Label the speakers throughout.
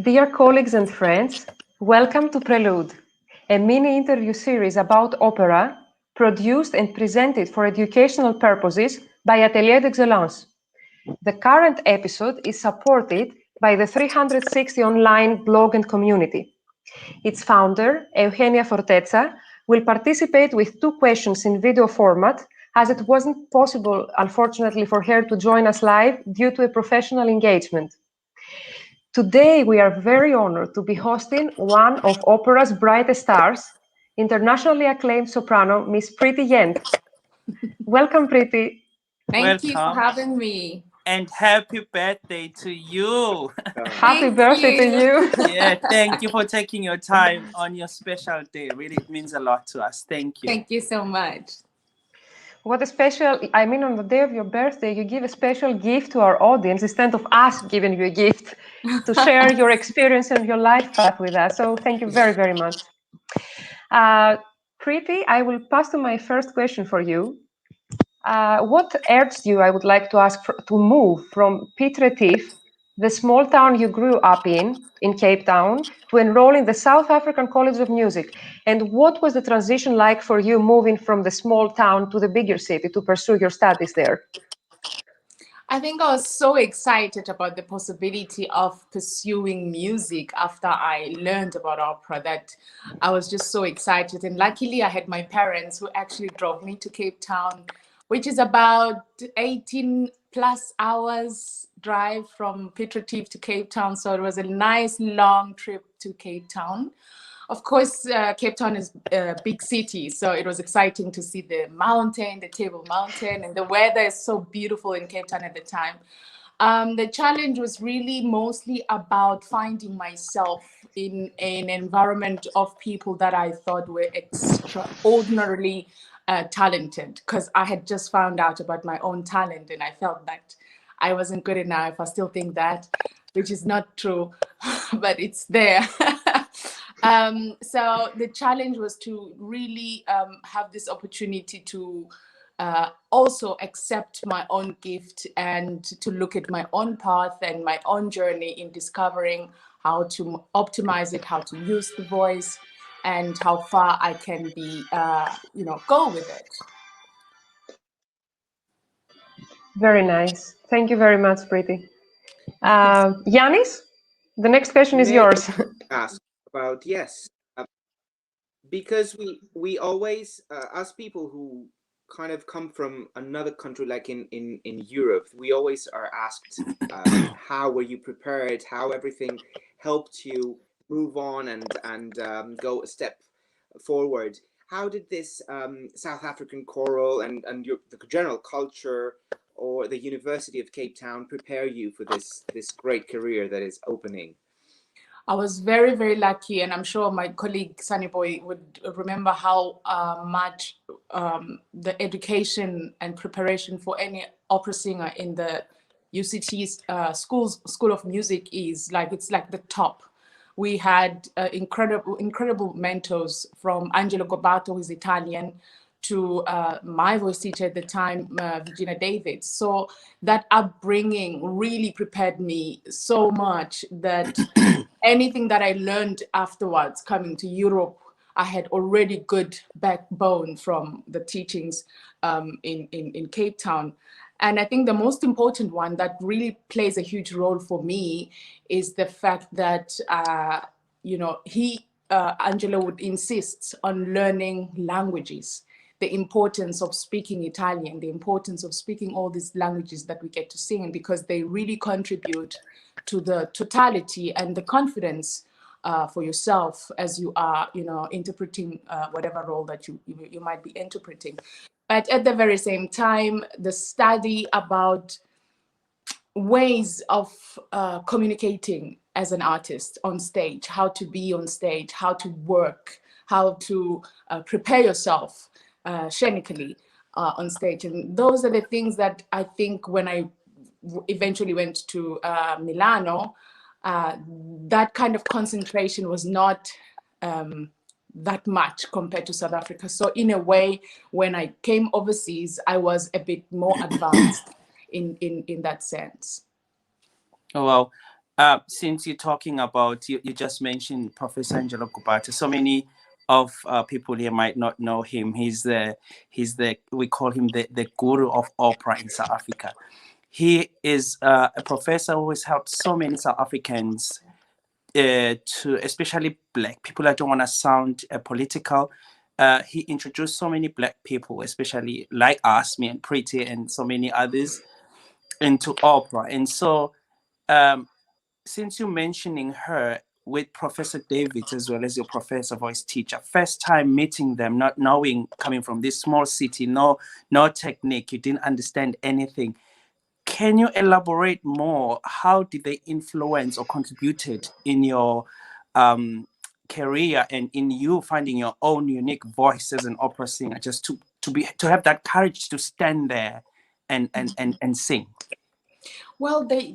Speaker 1: Dear colleagues and friends, welcome to Prelude, a mini interview series about opera produced and presented for educational purposes by Atelier d'Excellence. The current episode is supported by the 360 online blog and community. Its founder, Eugenia Fortezza, will participate with 2 questions in video format, as it wasn't possible, unfortunately, for her to join us live due to a professional engagement. Today, we are very honored to be hosting one of opera's brightest stars, internationally acclaimed soprano, Miss Preeti Yende. Welcome, Preeti.
Speaker 2: Thank you for
Speaker 3: Welcome
Speaker 2: having me.
Speaker 3: and happy birthday to you.
Speaker 1: Happy
Speaker 2: Thank
Speaker 1: birthday to
Speaker 2: you.
Speaker 1: you.
Speaker 3: Yeah, thank you for taking your time on your special day. Really, it means a lot to us. Thank you.
Speaker 2: Thank you so much.
Speaker 1: What a special, on the day of your birthday, you give a special gift to our audience instead of us giving you a gift to share your experience and your life path with us. So thank you very, very much. Preeti, I will pass to my first question for you. What urged you, I would like to ask, to move from Piet Retief, the small town you grew up in Cape Town, to enroll in the South African College of Music? And what was the transition like for you moving from the small town to the bigger city to pursue your studies there?
Speaker 2: I think I was so excited about the possibility of pursuing music after I learned about opera that I was just so excited. And luckily, I had my parents who actually drove me to Cape Town, which is about 18 plus hours drive from Piet Retief to Cape Town. So it was a nice long trip to Cape Town. Of course, Cape Town is a big city, so it was exciting to see the mountain, the Table Mountain, and the weather is so beautiful in Cape Town at the time. The challenge was really mostly about finding myself in an environment of people that I thought were extraordinarily talented, because I had just found out about my own talent and I felt that I wasn't good enough. I still think that, which is not true, but it's there. So the challenge was to really have this opportunity to also accept my own gift and to look at my own path and my own journey in discovering how to optimize it, how to use the voice, and how far I can be, go with it.
Speaker 1: Very nice. Thank you very much, Preeti. Yanis, the next question is
Speaker 4: May I
Speaker 1: yours.
Speaker 4: ask about yes, because we always as people who kind of come from another country, like in Europe, we always are asked how were you prepared, how everything helped you move on and go a step forward. How did this South African choral and the general culture or the University of Cape Town prepare you for this great career that is opening?
Speaker 2: I was very, very lucky, and I'm sure my colleague Sunny Boy would remember how much the education and preparation for any opera singer in the UCT's School of Music is like, it's like the top. We had incredible mentors, from Angelo Gobato, who's Italian, to my voice teacher at the time, Virginia David. So that upbringing really prepared me so much that anything that I learned afterwards coming to Europe, I had already good backbone from the teachings in Cape Town. And I think the most important one that really plays a huge role for me is the fact that, Angelo would insist on learning languages, the importance of speaking Italian, the importance of speaking all these languages that we get to sing, because they really contribute to the totality and the confidence for yourself as you are, interpreting whatever role that you might be interpreting. But at the very same time, the study about ways of communicating as an artist on stage, how to be on stage, how to work, how to prepare yourself scenically on stage. And those are the things that I think when I eventually went to Milano, that kind of concentration was not that much compared to South Africa. So in a way, when I came overseas, I was a bit more advanced in that sense.
Speaker 3: Oh, wow. Since you're talking about, you just mentioned Professor Angelo Kubata. So many of people here might not know him. He's the we call him the guru of opera in South Africa. He is a professor who has helped so many South Africans, to especially black people. I don't want to sound political. He introduced so many black people, especially like us, me and Pretty, and so many others, into opera. And so, since you're mentioning her with Professor David as well as your professor voice teacher, first time meeting them, not knowing, coming from this small city, no technique, you didn't understand anything. Can you elaborate more? How did they influence or contributed in your career and in you finding your own unique voice as an opera singer, just to have that courage to stand there and sing?
Speaker 2: Well, they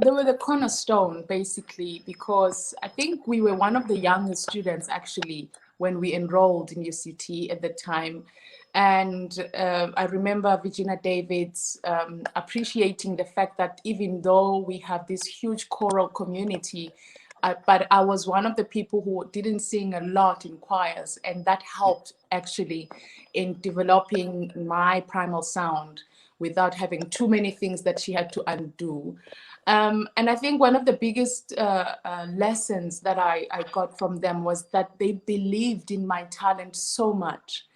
Speaker 2: were the cornerstone basically, because I think we were one of the youngest students actually when we enrolled in UCT at the time. And I remember Virginia Davids appreciating the fact that even though we have this huge choral community, but I was one of the people who didn't sing a lot in choirs, and that helped actually in developing my primal sound without having too many things that she had to undo. And I think one of the biggest lessons that I got from them was that they believed in my talent so much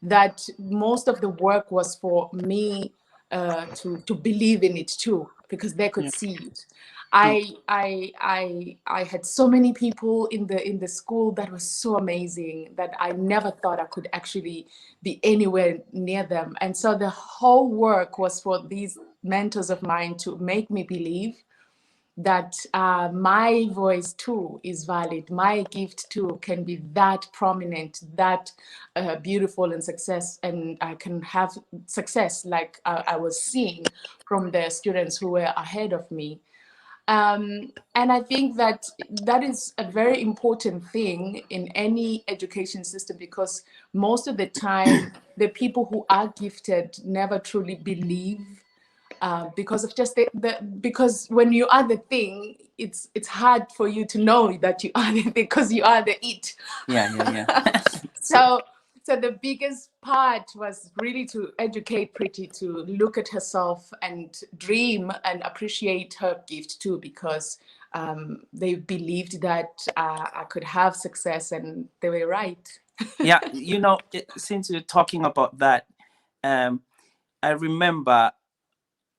Speaker 2: that most of the work was for me to believe in it too, because they could see it. I had so many people in the school that was so amazing that I never thought I could actually be anywhere near them. And so the whole work was for these mentors of mine to make me believe that my voice too is valid. My gift too can be that prominent, that beautiful and success, and I can have success like I was seeing from the students who were ahead of me. And I think that that is a very important thing in any education system, because most of the time, the people who are gifted never truly believe, because of just because when you are the thing, it's hard for you to know that you are the thing, because you are the it.
Speaker 3: Yeah.
Speaker 2: So the biggest part was really to educate Pretty to look at herself and dream and appreciate her gift too, because they believed that I could have success, and they were right.
Speaker 3: Yeah, since you're talking about that, I remember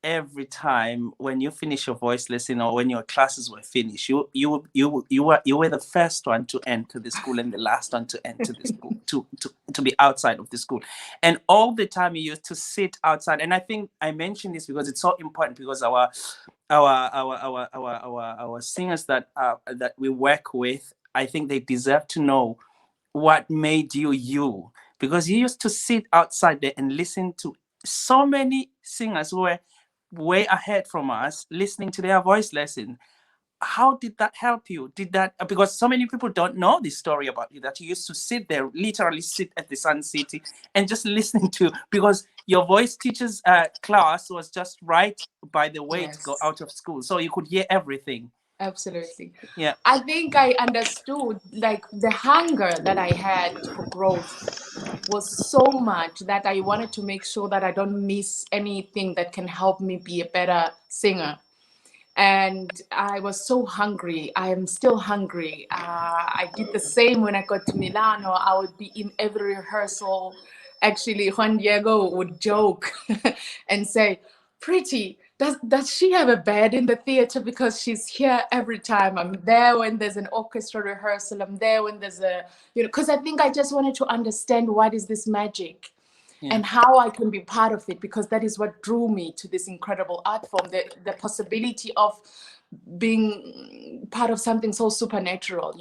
Speaker 3: every time when you finish your voice lesson or when your classes were finished, you were the first one to enter the school and the last one to enter the school, to be outside of the school. And all the time you used to sit outside. And I think I mentioned this because it's so important, because our singers that we work with, I think they deserve to know what made you, because you used to sit outside there and listen to so many singers who were way ahead from us, listening to their voice lesson. How did that help you? Did that, because so many people don't know this story about you, that you used to sit there, literally sit at the Sun City and just listening to, because your voice teacher's class was just right by the way to go
Speaker 2: Yes.
Speaker 3: out of school, so you could hear everything.
Speaker 2: Absolutely.
Speaker 3: Yeah.
Speaker 2: I think I understood, like, the hunger that I had for growth was so much that I wanted to make sure that I don't miss anything that can help me be a better singer. And I was so hungry. I am still hungry. I did the same when I got to Milano. I would be in every rehearsal. Actually, Juan Diego would joke and say, Pretty, does she have a bed in the theater? Because she's here every time. I'm there when there's an orchestra rehearsal. I'm there when there's because I think I just wanted to understand what is this magic.
Speaker 3: Yeah.
Speaker 2: And how I can be part of it, because that is what drew me to this incredible art form, the possibility of being part of something so supernatural,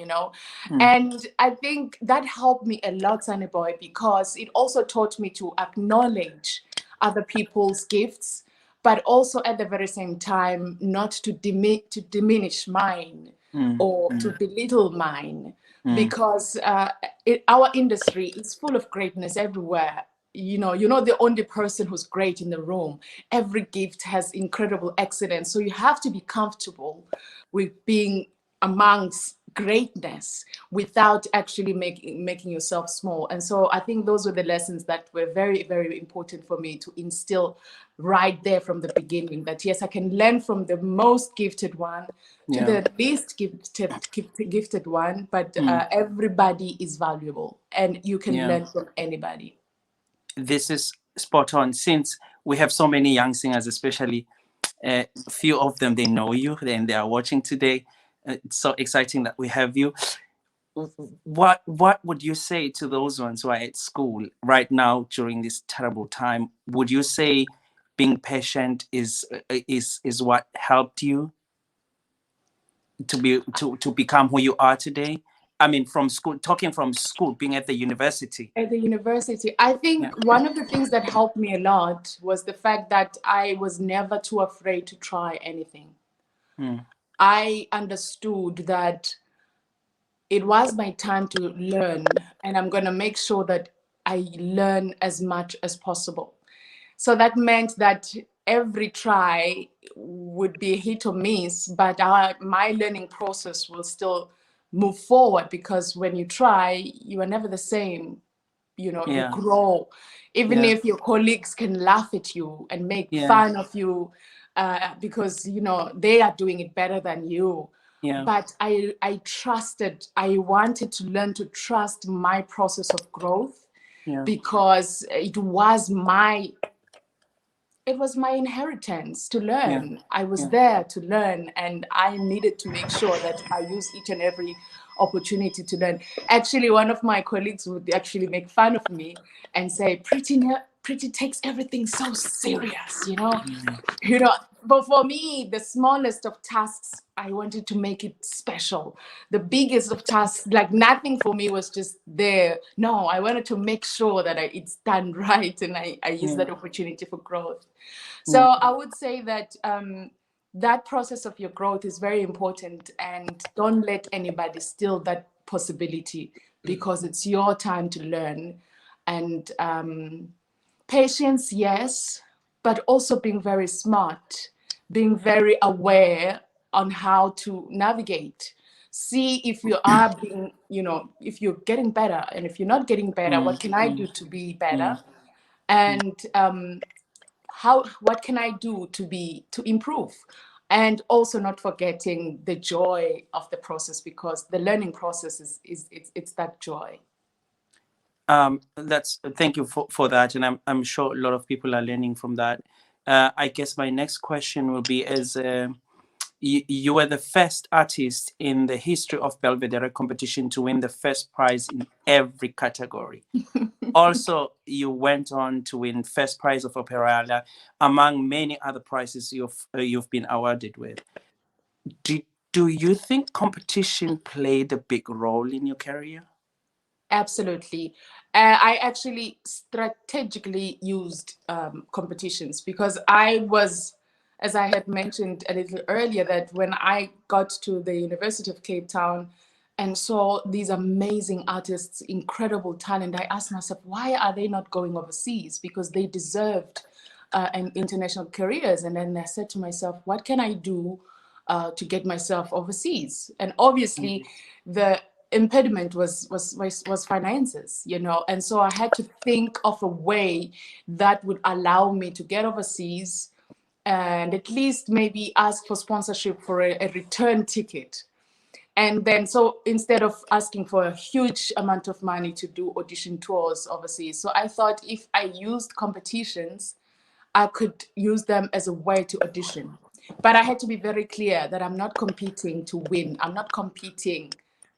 Speaker 2: And I think that helped me a lot, Sunny Boy, because it also taught me to acknowledge other people's gifts, but also at the very same time, not to diminish mine or to belittle mine. Because our industry is full of greatness everywhere. you're not the only person who's great in the room. Every gift has incredible excellence. So you have to be comfortable with being amongst greatness without actually making yourself small. And so I think those were the lessons that were very, very important for me to instill right there from the beginning, that yes, I can learn from the most gifted one to the least gifted one, but everybody is valuable and you can learn from anybody.
Speaker 3: This is spot on. Since we have so many young singers, especially a few of them, they know you and they are watching today. It's so exciting that we have you. What would you say to those ones who are at school right now during this terrible time? Would you say being patient is what helped you to become who you are today? I mean, from school, being at the university.
Speaker 2: At the university, I think one of the things that helped me a lot was the fact that I was never too afraid to try anything. I understood that it was my time to learn, and I'm going to make sure that I learn as much as possible. So that meant that every try would be a hit or miss, but my learning process will still move forward, because when you try, you are never the same. You grow. Even if your colleagues can laugh at you and make fun of you because, they are doing it better than you. But I wanted to learn to trust my process of growth, because it was my inheritance to learn. I was there to learn, and I needed to make sure that I use each and every opportunity to learn. Actually, one of my colleagues would actually make fun of me and say, Pretty takes everything so serious, But for me, the smallest of tasks, I wanted to make it special. The biggest of tasks, like nothing for me was just there. No, I wanted to make sure that it's done right, and I use that opportunity for growth. So I would say that that process of your growth is very important, and don't let anybody steal that possibility, because it's your time to learn. And patience, yes, but also being very smart, being very aware on how to navigate. See if you are being, if you're getting better, and if you're not getting better, what can I do to be better? And what can I do to improve? And also not forgetting the joy of the process, because the learning process it's that joy.
Speaker 3: Thank you for that, and I'm sure a lot of people are learning from that. I guess my next question will be, as you were the first artist in the history of Belvedere competition to win the first prize in every category. Also, you went on to win first prize of Opera, among many other prizes you've been awarded with. Do you think competition played a big role in your career?
Speaker 2: Absolutely. I actually strategically used competitions, because I was, as I had mentioned a little earlier, that when I got to the University of Cape Town and saw these amazing artists, incredible talent, I asked myself, why are they not going overseas? Because they deserved an international careers. And then I said to myself, what can I do to get myself overseas? And obviously, the impediment was finances, and so I had to think of a way that would allow me to get overseas and at least maybe ask for sponsorship for a return ticket. And then, so instead of asking for a huge amount of money to do audition tours overseas, so I thought if I used competitions, I could use them as a way to audition. But I had to be very clear that I'm not competing to win. I'm not competing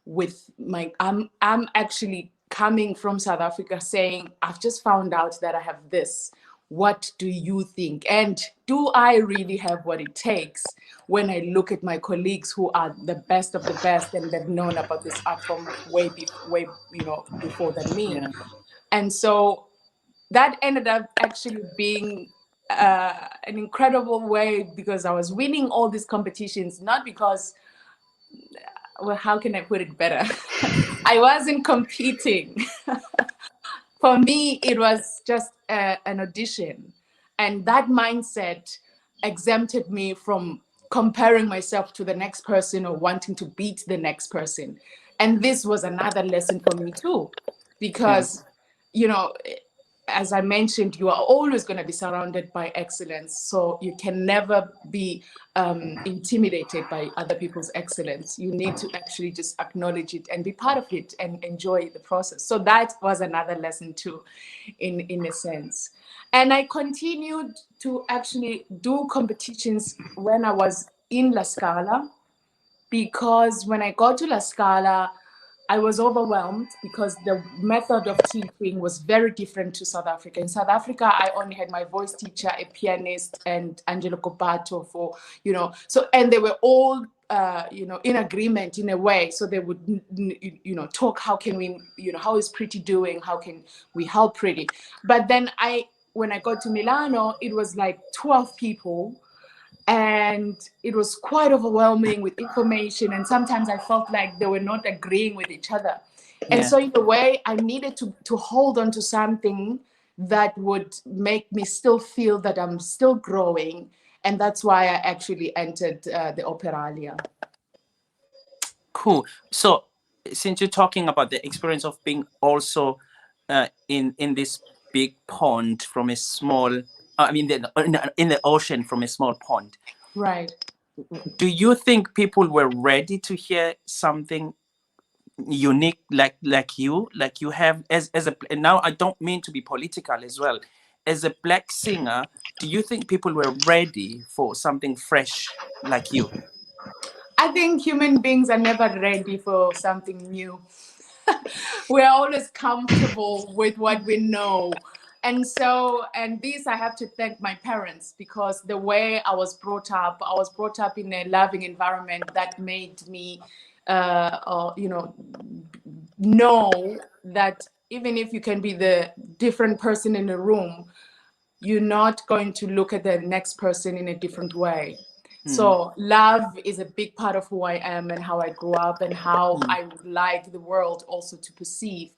Speaker 2: with I'm actually coming from South Africa saying, I've just found out that I have this. What do you think? And do I really have what it takes when I look at my colleagues who are the best of the best and they've known about this art form way before than me? And so that ended up actually being an incredible way, because I was winning all these competitions, not because, well, how can I put it better? I wasn't competing For me, it was just an audition. And that mindset exempted me from comparing myself to the next person or wanting to beat the next person. And this was another lesson for me too, because, you know, as I mentioned, you are always going to be surrounded by excellence. So you can never be intimidated by other people's excellence. You need to actually just acknowledge it and be part of it and enjoy the process. So that was another lesson too, in a sense. And I continued to actually do competitions when I was in La Scala, because when I got to La Scala, I was overwhelmed because the method of teaching was very different to South Africa. In South Africa, I only had my voice teacher, a pianist, and Angelo Copato for, you know, so, and they were all, you know, in agreement in a way. So they would, you know, talk, how can we, you know, how is Pretty doing? How can we help Pretty? But then when I got to Milano, it was like 12 people. And it was quite overwhelming with information, and sometimes I felt like they were not agreeing with each other. And so in a way, I needed to hold on to something that would make me still feel that I'm still growing. And that's why I actually entered the Operalia.
Speaker 3: Cool. So since you're talking about the experience of being also in this big pond from a small, I mean, in the ocean from a small pond.
Speaker 2: Right.
Speaker 3: Do you think people were ready to hear something unique like you have as a, and now I don't mean to be political as well, as a Black singer? Do you think people were ready for something fresh like you?
Speaker 2: I think human beings are never ready for something new. We're always comfortable with what we know. And so, and this I have to thank my parents, because the way I was brought up in a loving environment that made me, you know that even if you can be the different person in the room, you're not going to look at the next person in a different way. So love is a big part of who I am and how I grew up and how I would like the world also to perceive.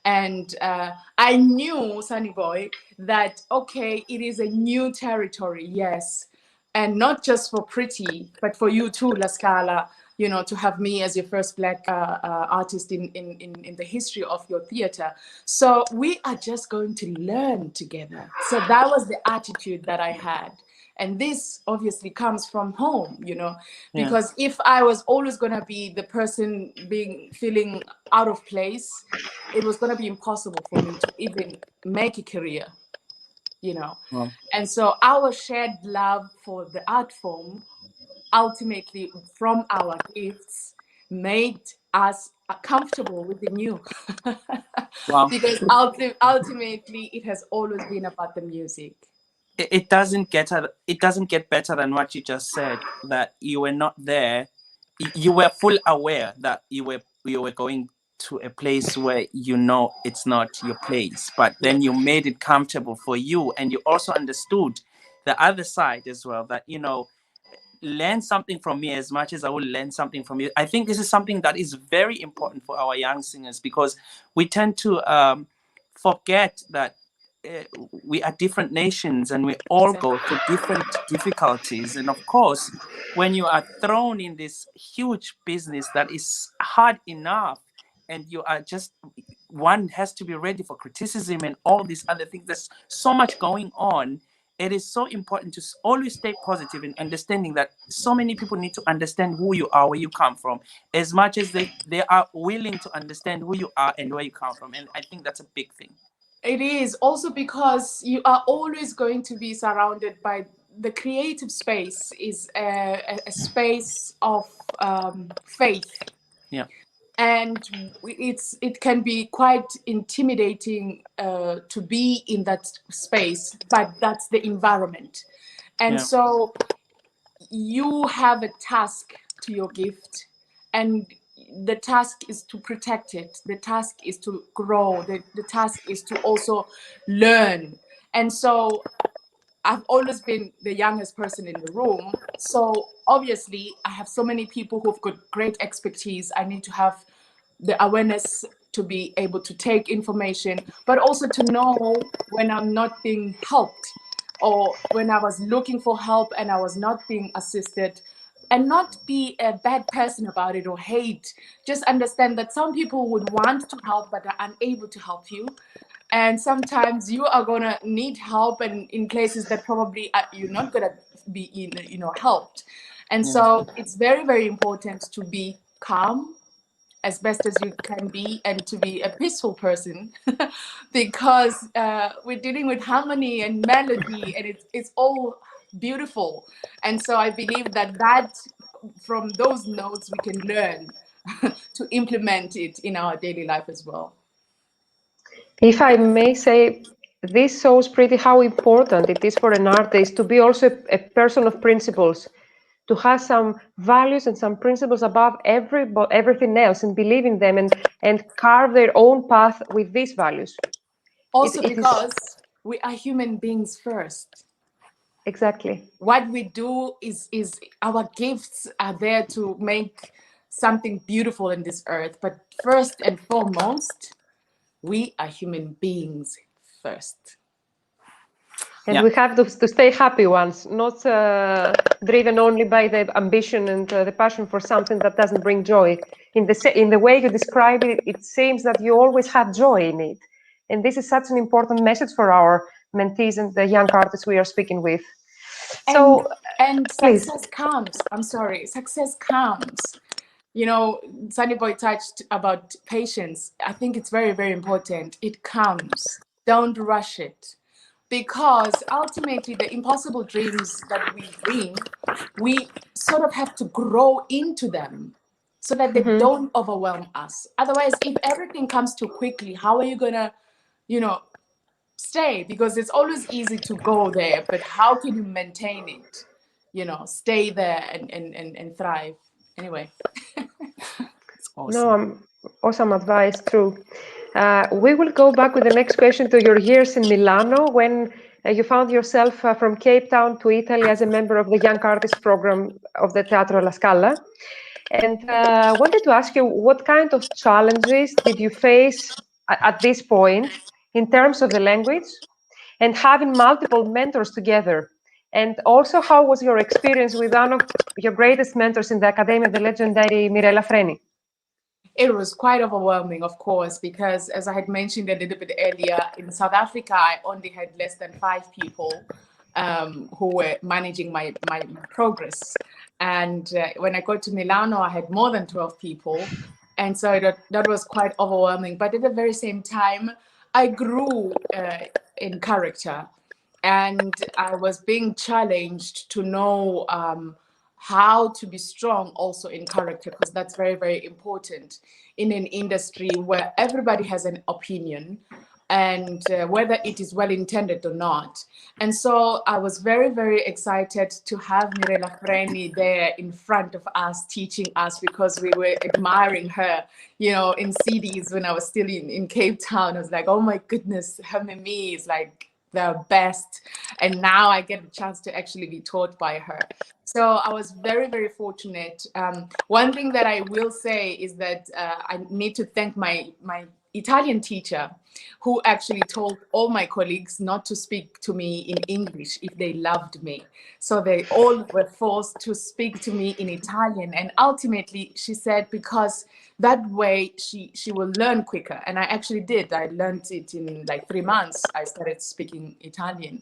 Speaker 2: And I knew, Sunny Boy, that, okay, it is a new territory, yes. And not just for Pretty, but for you too, La Scala, you know, to have me as your first Black artist in the history of your theater. So we are just going to learn together. So that was the attitude that I had. And this obviously comes from home, you know, because if I was always going to be the person feeling out of place, it was going to be impossible for me to even make a career, you know.
Speaker 3: Well,
Speaker 2: and so our shared love for the art form, ultimately from our gifts, made us comfortable with the new.
Speaker 3: wow.
Speaker 2: Because ultimately, it has always been about the music.
Speaker 3: It doesn't get better than what you just said, that you were not there. You were full aware that you were going to a place where you know it's not your place, but then you made it comfortable for you, and you also understood the other side as well, that, you know, learn something from me as much as I will learn something from you. I think this is something that is very important for our young singers, because we tend to forget that we are different nations and we all go through different difficulties. And of course, when you are thrown in this huge business that is hard enough, and you are just, one has to be ready for criticism and all these other things, there's so much going on. It is so important to always stay positive and understanding that so many people need to understand who you are, where you come from, as much as they are willing to understand who you are and where you come from. And I think that's a big thing.
Speaker 2: It is also because you are always going to be surrounded by the creative space is a space of faith.
Speaker 3: Yeah.
Speaker 2: And it can be quite intimidating to be in that space, but that's the environment. And so you have a task to your gift, and the task is to protect it. The task is to grow. The task is to also learn. And so I've always been the youngest person in the room. So obviously I have so many people who've got great expertise. I need to have the awareness to be able to take information, but also to know when I'm not being helped, or when I was looking for help and I was not being assisted, and not be a bad person about it or hate. Just understand that some people would want to help but are unable to help you. And sometimes you are going to need help, and in places that probably you're not going to be helped. And
Speaker 3: Yeah.
Speaker 2: so it's very, very important to be calm as best as you can be, and to be a peaceful person, because we're dealing with harmony and melody, and it's all beautiful. And so I believe that from those notes we can learn to implement it in our daily life as well.
Speaker 1: If I may say, this shows pretty how important it is for an artist to be also a person of principles, to have some values and some principles above everything else, and believe in them, and carve their own path with these values.
Speaker 2: Also,
Speaker 1: It is
Speaker 2: because we are human beings first.
Speaker 1: exactly.
Speaker 2: What we do is our gifts are there to make something beautiful in this earth. But first and foremost, we are human beings first.
Speaker 1: And
Speaker 3: Yeah.
Speaker 1: we have to stay happy ones, not driven only by the ambition and the passion for something that doesn't bring joy. In the way you describe it, it seems that you always have joy in it. And this is such an important message for our mentees and the young artists we are speaking with. So,
Speaker 2: And
Speaker 1: please.
Speaker 2: success comes. I'm sorry, success comes. You know, Sunny Boy touched about patience. I think it's very, very important. It comes. Don't rush it. Because ultimately, the impossible dreams that we dream, we sort of have to grow into them so that they don't overwhelm us. Otherwise, if everything comes too quickly, how are you going to, stay? Because it's always easy to go there, but how can you maintain it? Stay there and thrive. Anyway.
Speaker 3: It's awesome.
Speaker 1: No, awesome advice, true. We will go back with the next question to your years in Milano, when you found yourself from Cape Town to Italy as a member of the Young Artist program of the Teatro alla Scala. And wanted to ask you, what kind of challenges did you face at this point in terms of the language and having multiple mentors together? And also, how was your experience with one of your greatest mentors in the Academia, the legendary Mirella Freni?
Speaker 2: It was quite overwhelming, of course, because as I had mentioned a little bit earlier, in South Africa, I only had less than 5 people who were managing my progress. And when I got to Milano, I had more than 12 people. And so that was quite overwhelming. But at the very same time, I grew in character. And I was being challenged to know how to be strong also in character, because that's very, very important in an industry where everybody has an opinion, and whether it is well intended or not. And so I was very, very excited to have Mirella Freni there in front of us, teaching us, because we were admiring her, in CDs when I was still in Cape Town. I was like, oh my goodness, her Mimi is like the best. And now I get a chance to actually be taught by her. So I was very, very fortunate. One thing that I will say is that I need to thank my Italian teacher, who actually told all my colleagues not to speak to me in English if they loved me. So they all were forced to speak to me in Italian. And ultimately, she said, because that way she will learn quicker. And I actually did. I learned it in like 3 months. I started speaking Italian.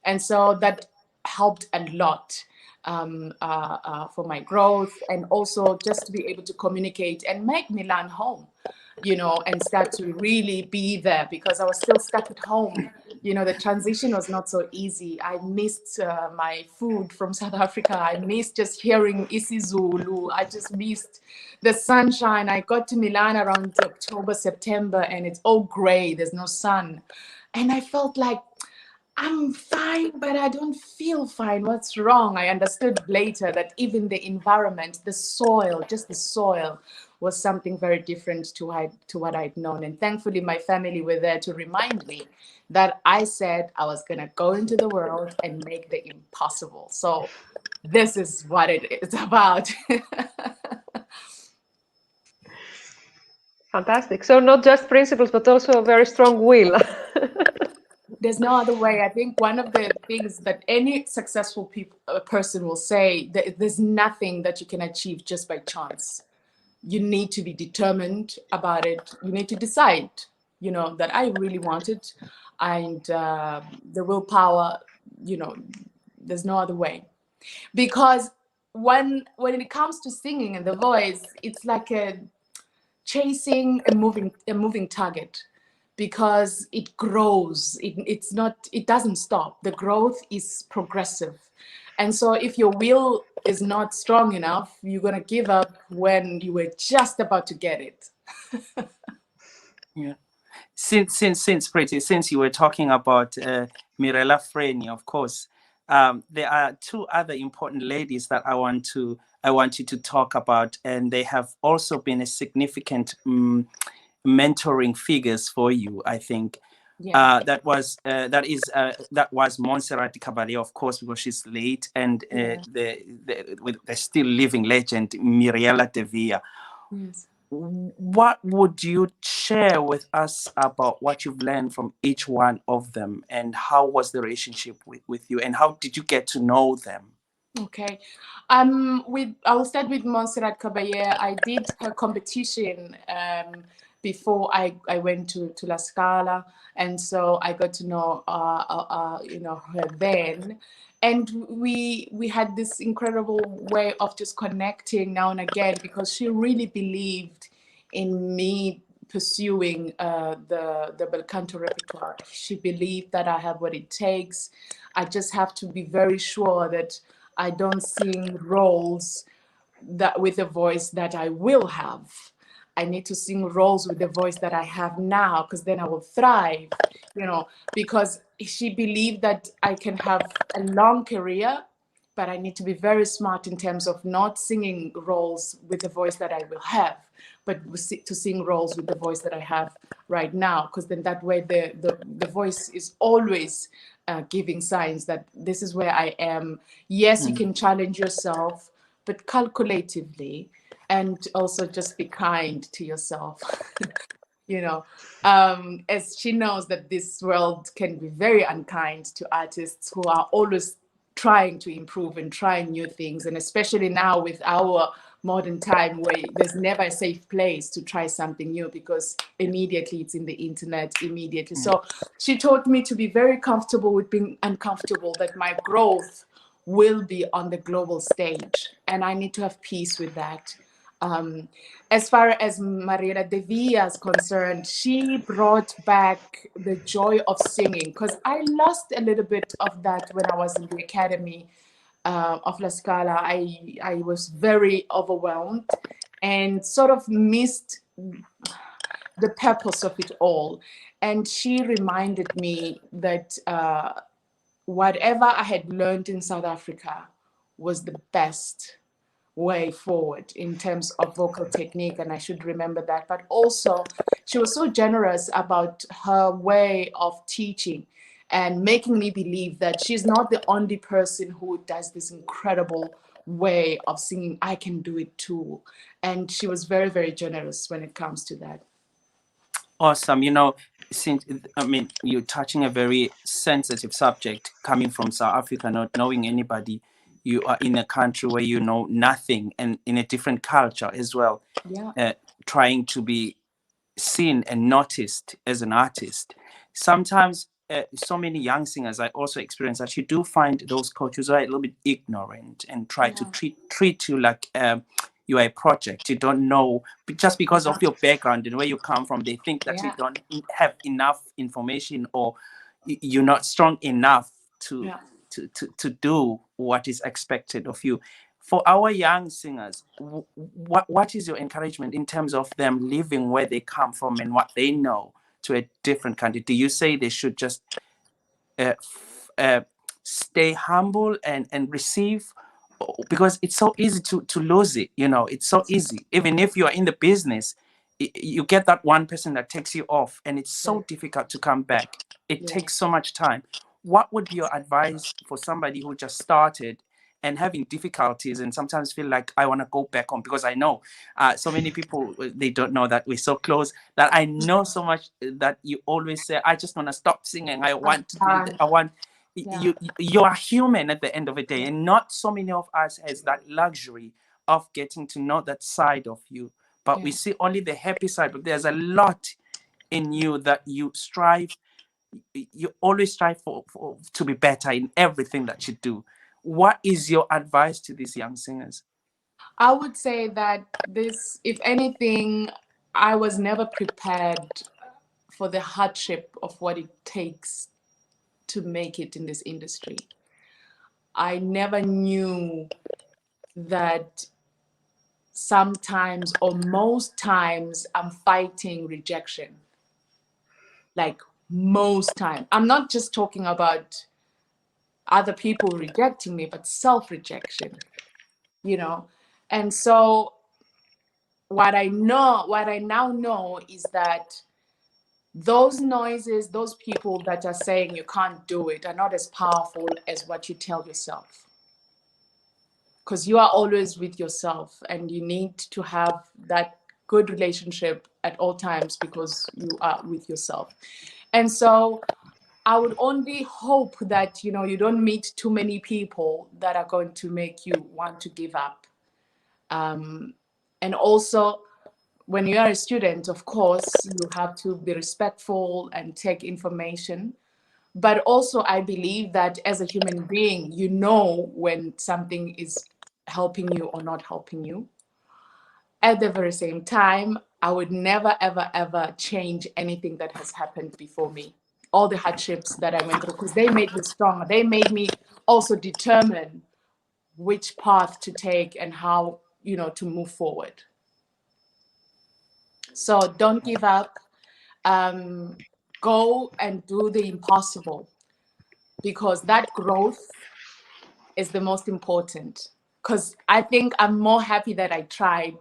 Speaker 2: And so that helped a lot for my growth, and also just to be able to communicate and make Milan home, and start to really be there, because I was still stuck at home. The transition was not so easy. I missed my food from South Africa. I missed just hearing isiZulu. I just missed the sunshine. I got to Milan around October, September, and it's all gray. There's no sun. And I felt like, I'm fine, but I don't feel fine. What's wrong? I understood later that even the environment, the soil, just the soil, was something very different to what I'd known. And thankfully, my family were there to remind me that I said I was going to go into the world and make the impossible. So this is what it is about.
Speaker 1: Fantastic. So not just principles, but also a very strong will.
Speaker 2: There's no other way. I think one of the things that any successful person will say, that there's nothing that you can achieve just by chance. You need to be determined about it. You need to decide, that I really want it, and the willpower, there's no other way. Because when it comes to singing and the voice, it's like chasing a moving target, because it grows. It doesn't stop. The growth is progressive. And so if your will is not strong enough, you're going to give up when you were just about to get it.
Speaker 3: Yeah. Since you were talking about Mirella Freni, of course, there are two other important ladies that I want you to talk about, and they have also been a significant mentoring figures for you, I think.
Speaker 2: Yeah.
Speaker 3: That was Montserrat Caballé, of course, because she's late, and the still living legend Miriella De Villa.
Speaker 2: Yes.
Speaker 3: What would you share with us about what you've learned from each one of them, and how was the relationship with you, and how did you get to know them?
Speaker 2: Okay. I will start with Montserrat Caballé. I did her competition before I went to La Scala, and so I got to know her then. And we had this incredible way of just connecting now and again, because she really believed in me pursuing the bel canto repertoire. She believed that I have what it takes. I just have to be very sure that I don't sing roles that with a voice that I will have. I need to sing roles with the voice that I have now, because then I will thrive, because she believed that I can have a long career, but I need to be very smart in terms of not singing roles with the voice that I will have, but to sing roles with the voice that I have right now, because then that way the voice is always giving signs that this is where I am. Yes, you can challenge yourself, but calculatively, and also just be kind to yourself. As she knows that this world can be very unkind to artists who are always trying to improve and trying new things, and especially now with our modern time, where there's never a safe place to try something new, because immediately it's in the internet immediately. So she taught me to be very comfortable with being uncomfortable, that my growth will be on the global stage, and I need to have peace with that. As far as Mariela De Villa is concerned, she brought back the joy of singing, because I lost a little bit of that when I was in the academy of La Scala. I was very overwhelmed and sort of missed the purpose of it all. And she reminded me that whatever I had learned in South Africa was the best way forward in terms of vocal technique, and I should remember that. But also, she was so generous about her way of teaching and making me believe that she's not the only person who does this incredible way of singing. I can do it too. And she was very, very generous when it comes to that.
Speaker 3: Awesome. Since you're touching a very sensitive subject, coming from South Africa, not knowing anybody. You are in a country where you know nothing, and in a different culture as well.
Speaker 2: Yeah.
Speaker 3: Trying to be seen and noticed as an artist. Sometimes, so many young singers, I also experience that you do find those coaches who are a little bit ignorant and try to treat you like you are a project. You don't know, just because of your background and where you come from. They think that you don't have enough information, or you're not strong enough to do what is expected of you. For our young singers, what is your encouragement in terms of them living where they come from and what they know to a different country? Do you say they should just stay humble and receive? Because it's so easy to lose it. It's so easy. Even if you're in the business, you get that one person that takes you off, and it's so difficult to come back. It takes so much time. What would be your advice for somebody who just started and having difficulties, and sometimes feel like I want to go back home, because I know so many people, they don't know that we're so close, that I know so much that you always say, I just want to stop singing, I want to do it, I want. You are human at the end of the day, and not so many of us has that luxury of getting to know that side of you, but we see only the happy side. But there's a lot in you that you always strive for to be better in everything that you do. What is your advice to these young singers?
Speaker 2: I would say that this, if anything, I was never prepared for the hardship of what it takes to make it in this industry. I never knew that sometimes, or most times, I'm fighting rejection. Like most time. I'm not just talking about other people rejecting me, but self-rejection, you know? And so what I now know is that those noises, those people that are saying you can't do it, are not as powerful as what you tell yourself. Because you are always with yourself, and you need to have that good relationship at all times, because you are with yourself. And so I would only hope that, you know, you don't meet too many people that are going to make you want to give up. And also, when you are a student, of course, you have to be respectful and take information. But also, I believe that as a human being, you know when something is helping you or not helping you. At the very same time, I would never, ever, ever change anything that has happened before me. All the hardships that I went through, because they made me stronger. They made me also determine which path to take and how, you know, to move forward. So don't give up. Go and do the impossible, because that growth is the most important. Because I think I'm more happy that I tried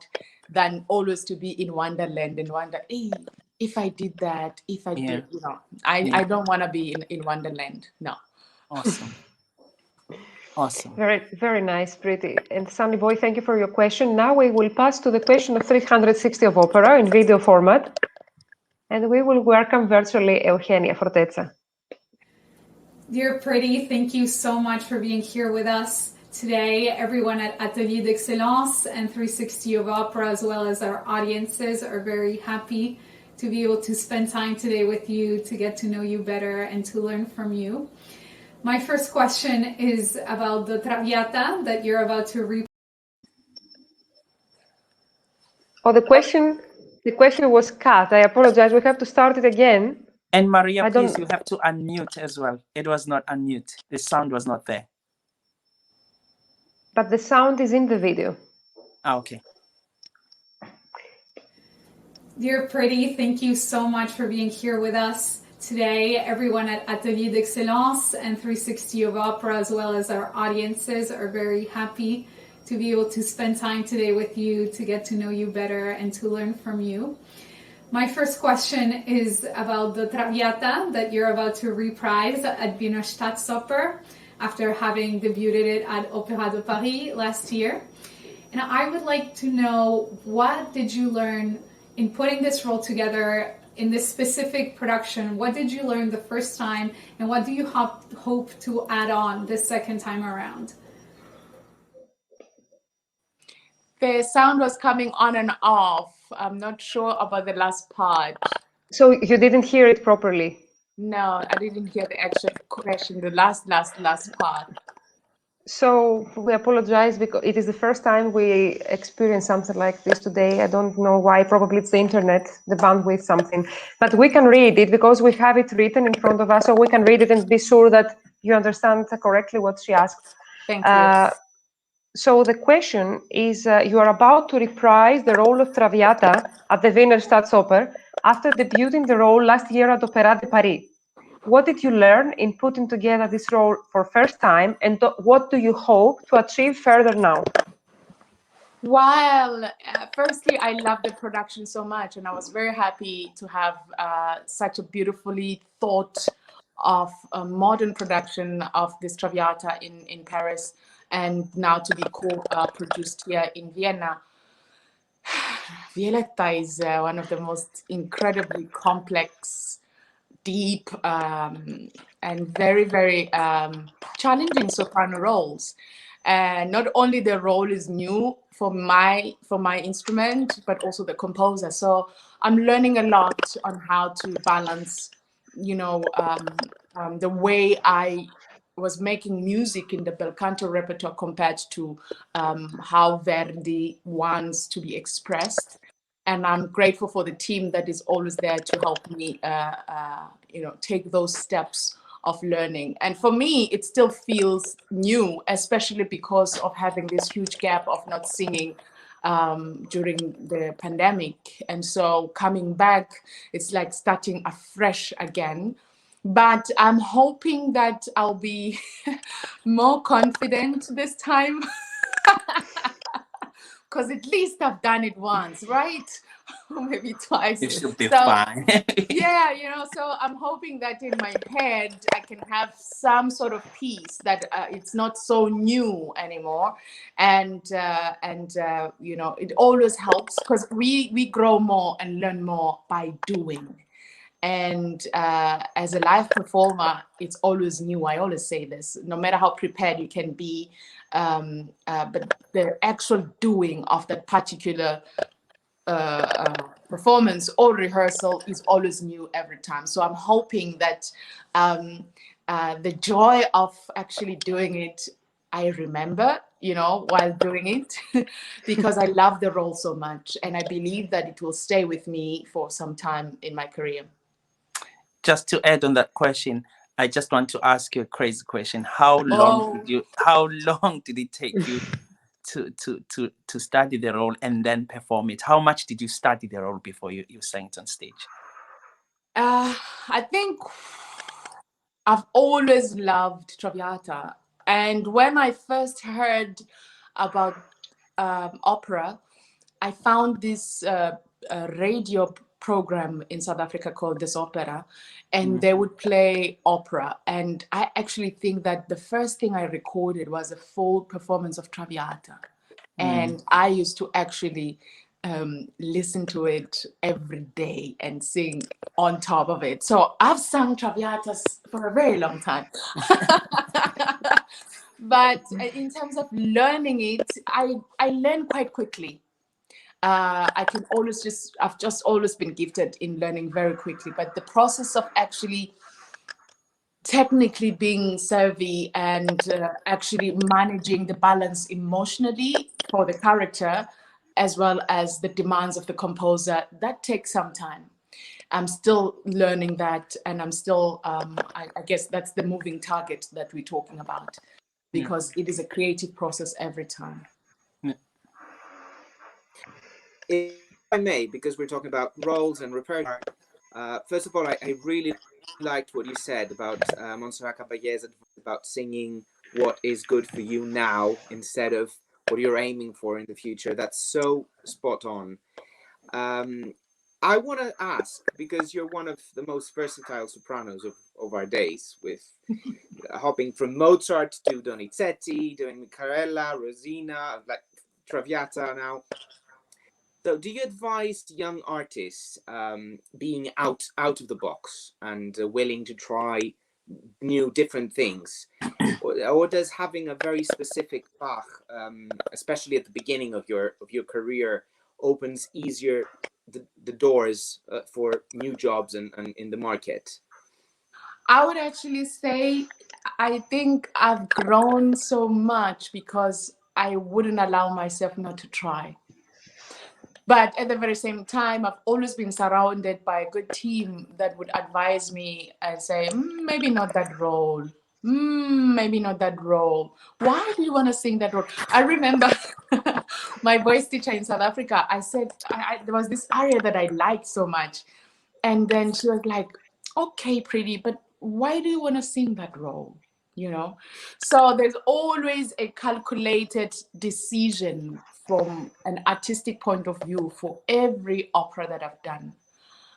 Speaker 2: than always to be in Wonderland and wonder, hey, if I did that, if I did, you know, I don't want to be in Wonderland. No.
Speaker 3: Awesome. Awesome.
Speaker 1: Very, very nice, Pretty. And Sunny Boy, thank you for your question. Now we will pass to the question of 360 of opera in video format. And we will welcome virtually Eugenia Fortezza.
Speaker 5: Dear Pretty, thank you so much for being here with us today. Everyone at Atelier d'Excellence and 360 of Opera, as well as our audiences, are very happy to be able to spend time today with you, to get to know you better and to learn from you. My first question is about the Traviata that you're about to read.
Speaker 1: Oh, the question was cut. I apologize. We have to start it again.
Speaker 3: And Maria, please, you have to unmute as well. It was not unmute. The sound was not there.
Speaker 1: But the sound is in the video.
Speaker 3: Okay.
Speaker 5: Dear Pretty, thank you so much for being here with us today. Everyone at Atelier d'Excellence and 360 of Opera, as well as our audiences, are very happy to be able to spend time today with you, to get to know you better and to learn from you. My first question is about the Traviata that you're about to reprise at Wiener Staatsoper after having debuted it at Opéra de Paris last year. And I would like to know, what did you learn in putting this role together in this specific production? What did you learn the first time, and what do you hope to add on this second time around?
Speaker 2: The sound was coming on and off. I'm not sure about the last part.
Speaker 1: So you didn't hear it properly?
Speaker 2: No, I didn't hear the actual question, the last part.
Speaker 1: So we apologize, because it is the first time we experience something like this today. I don't know why. Probably it's the internet, the bandwidth, something. But we can read it because we have it written in front of us, so we can read it and be sure that you understand correctly what she asked.
Speaker 2: Thank you.
Speaker 1: So the question is, you are about to reprise the role of Traviata at the Wiener Staatsoper after debuting the role last year at Opéra de Paris. What did you learn in putting together this role for first time, and what do you hope to achieve further now?
Speaker 2: Well, firstly, I love the production so much, and I was very happy to have such a beautifully thought of a modern production of this Traviata in Paris. and now to be co-produced here in Vienna. Violetta is one of the most incredibly complex, deep, and very, very challenging soprano roles. And not only the role is new for my instrument, but also the composer. So I'm learning a lot on how to balance, you know, the way I was making music in the bel canto repertoire compared to how Verdi wants to be expressed. And I'm grateful for the team that is always there to help me, you know, take those steps of learning. And for me, it still feels new, especially because of having this huge gap of not singing during the pandemic. And so coming back, it's like starting afresh again. But I'm hoping that I'll be more confident this time. Because at least I've done it once, right? Or maybe twice.
Speaker 3: You should be
Speaker 2: So,
Speaker 3: fine.
Speaker 2: yeah, you know, so I'm hoping that in my head I can have some sort of peace that it's not so new anymore, and you know, it always helps because we grow more and learn more by doing. And as a live performer, it's always new. I always say this, no matter how prepared you can be, but the actual doing of that particular performance or rehearsal is always new every time. So I'm hoping that the joy of actually doing it, I remember, you know, while doing it, because I love the role so much. And I believe that it will stay with me for some time in my career.
Speaker 3: Just to add on that question, I just want to ask you a crazy question. How long did it take you to study the role and then perform it? How much did you study the role before you sang it on stage?
Speaker 2: I think I've always loved Traviata. And when I first heard about opera, I found this radio program in South Africa called This Opera, and they would play opera. And I actually think that the first thing I recorded was a full performance of Traviata. And I used to actually listen to it every day and sing on top of it. So I've sung Traviatas for a very long time. But in terms of learning it, I learn quite quickly. I've just always been gifted in learning very quickly, but the process of actually technically being savvy and actually managing the balance emotionally for the character, as well as the demands of the composer, that takes some time. I'm still learning that, and I'm still, I guess that's the moving target that we're talking about, because it is a creative process every time.
Speaker 4: If I may, because we're talking about roles and repertoire, first of all, I really liked what you said about Montserrat Caballé's advice about singing what is good for you now instead of what you're aiming for in the future. That's so spot on. I want to ask, because you're one of the most versatile sopranos of our days, with hopping from Mozart to Donizetti, doing Carella, Rosina, like Traviata now. So, do you advise young artists being out of the box and willing to try new, different things, or does having a very specific path, especially at the beginning of your career, opens easier the doors for new jobs and in the market?
Speaker 2: I would actually say I think I've grown so much because I wouldn't allow myself not to try. But at the very same time, I've always been surrounded by a good team that would advise me and say, maybe not that role. Maybe not that role. Why do you want to sing that role? I remember my voice teacher in South Africa, I said, there was this aria that I liked so much. And then she was like, okay, pretty, but why do you want to sing that role? You know, so there's always a calculated decision from an artistic point of view for every opera that I've done.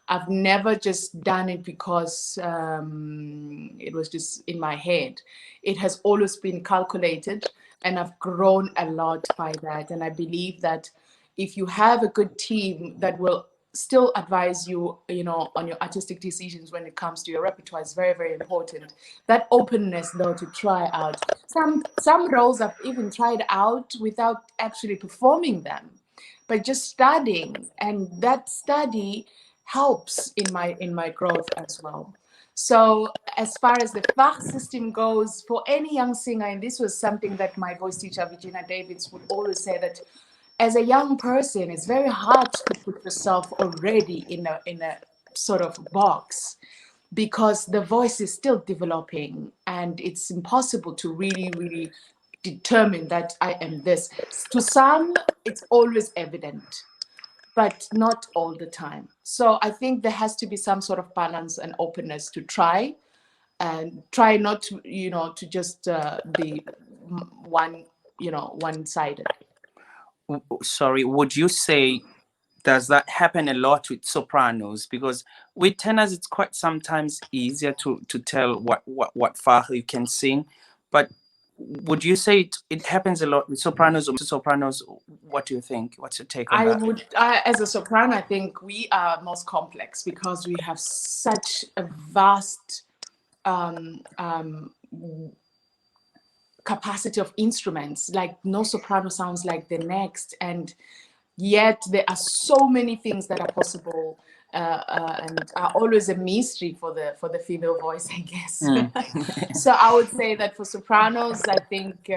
Speaker 2: I've never just done it because it was just in my head. It has always been calculated, and I've grown a lot by that. And I believe that if you have a good team that will still advise you, you know, on your artistic decisions when it comes to your repertoire is very, very important. That openness, though, to try out. Some roles I've even tried out without actually performing them, but just studying, and that study helps in my growth as well. So as far as the Fach system goes, for any young singer, and this was something that my voice teacher, Virginia Davids, would always say, that as a young person, it's very hard to put yourself already in a sort of box, because the voice is still developing, and it's impossible to really determine that I am this. To some, it's always evident, but not all the time. So I think there has to be some sort of balance and openness to try, and try not to, you know, to just be one-sided.
Speaker 3: Sorry, would you say, does that happen a lot with sopranos? Because with tenors, it's quite sometimes easier to tell what far you can sing. But would you say it happens a lot with sopranos or sopranos? What do you think? What's your take on that?
Speaker 2: As a soprano, I think we are most complex because we have such a vast capacity of instruments. Like no soprano sounds like the next, and yet there are so many things that are possible, and are always a mystery for the female voice, I guess. So I would say that for sopranos, I think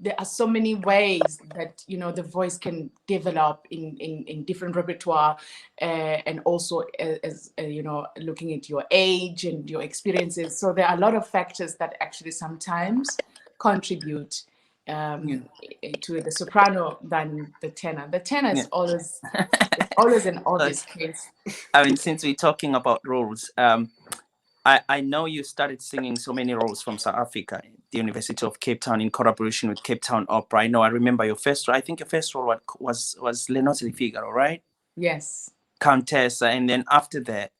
Speaker 2: there are so many ways that, you know, the voice can develop in different repertoire, and also as you know, looking at your age and your experiences. So there are a lot of factors that actually sometimes contribute to the soprano than the tenor. The tenor is always an obvious case.
Speaker 3: I mean, since we're talking about roles, I know you started singing so many roles from South Africa, the University of Cape Town, in collaboration with Cape Town Opera. I know, I remember your first role. I think your first role was Le Note di Figaro, right?
Speaker 2: Yes.
Speaker 3: Countessa, and then after that,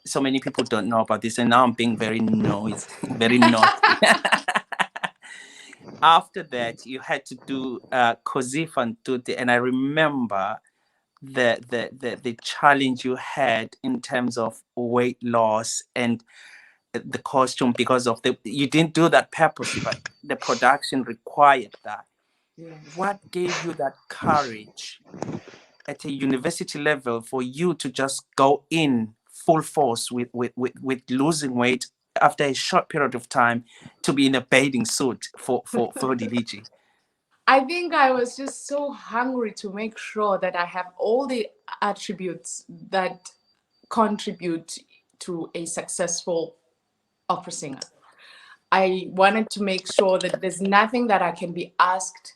Speaker 3: so many people don't know about this, and now I'm being very noisy, very naughty. After that, you had to do Così fan tutte, and I remember the challenge you had in terms of weight loss and the costume, because of you didn't do that purposely, but the production required that.
Speaker 2: Yeah.
Speaker 3: What gave you that courage at a university level for you to just go in full force with losing weight after a short period of time, to be in a bathing suit for Diligi?
Speaker 2: I think I was just so hungry to make sure that I have all the attributes that contribute to a successful opera singer. I wanted to make sure that there's nothing that I can be asked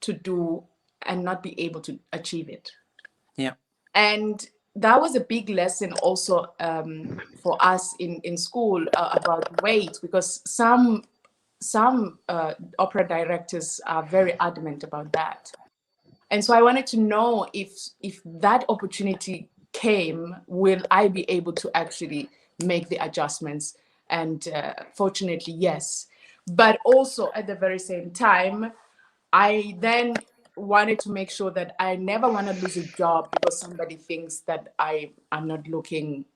Speaker 2: to do and not be able to achieve it.
Speaker 3: Yeah.
Speaker 2: And that was a big lesson also for us in school about weight, because some opera directors are very adamant about that. And so I wanted to know if that opportunity came, will I be able to actually make the adjustments? And fortunately, yes. But also at the very same time, I then wanted to make sure that I never want to lose a job because somebody thinks that I'm not looking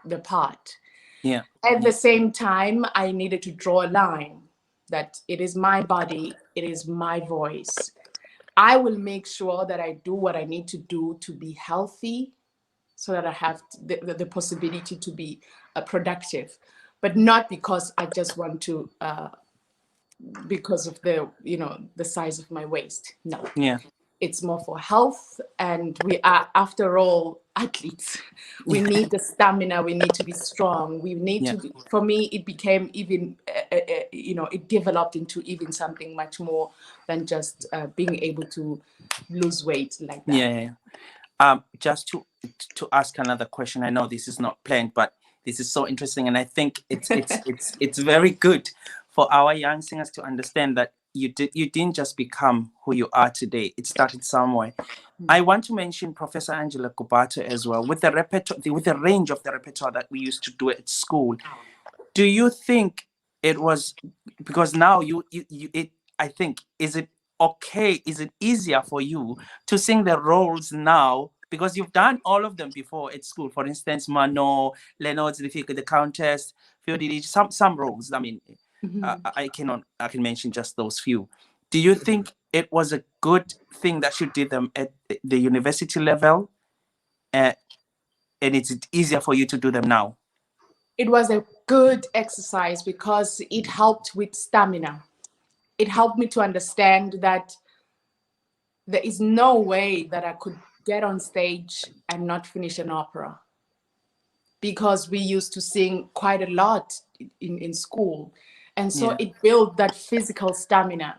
Speaker 2: the part.
Speaker 3: Yeah.
Speaker 2: At the same time, I needed to draw a line that it is my body, it is my voice. I will make sure that I do what I need to do to be healthy, so that I have the possibility to be productive, but not because I just want to, because of the size of my waist. No.
Speaker 3: Yeah.
Speaker 2: It's more for health, and we are, after all, athletes. We need the stamina. We need to be strong. We need to be, for me, it became even, it developed into even something much more than just being able to lose weight like that.
Speaker 3: Yeah. Just to ask another question. I know this is not planned, but this is so interesting, and I think it's very good for our young singers to understand that you didn't just become who you are today. It started somewhere. I want to mention Professor Angela Kubato as well, with the repertoire, with the range of the repertoire that we used to do at school. Do you think it was because now I think, is it okay? Is it easier for you to sing the roles now? Because you've done all of them before at school. For instance, Mano, Leonard's the Countess, Fiordili, some roles. I mean, I can mention just those few. Do you think it was a good thing that you did them at the university level, and is it easier for you to do them now?
Speaker 2: It was a good exercise because it helped with stamina. It helped me to understand that there is no way that I could get on stage and not finish an opera, because we used to sing quite a lot in school. And so
Speaker 3: Yeah.
Speaker 2: it built that physical stamina.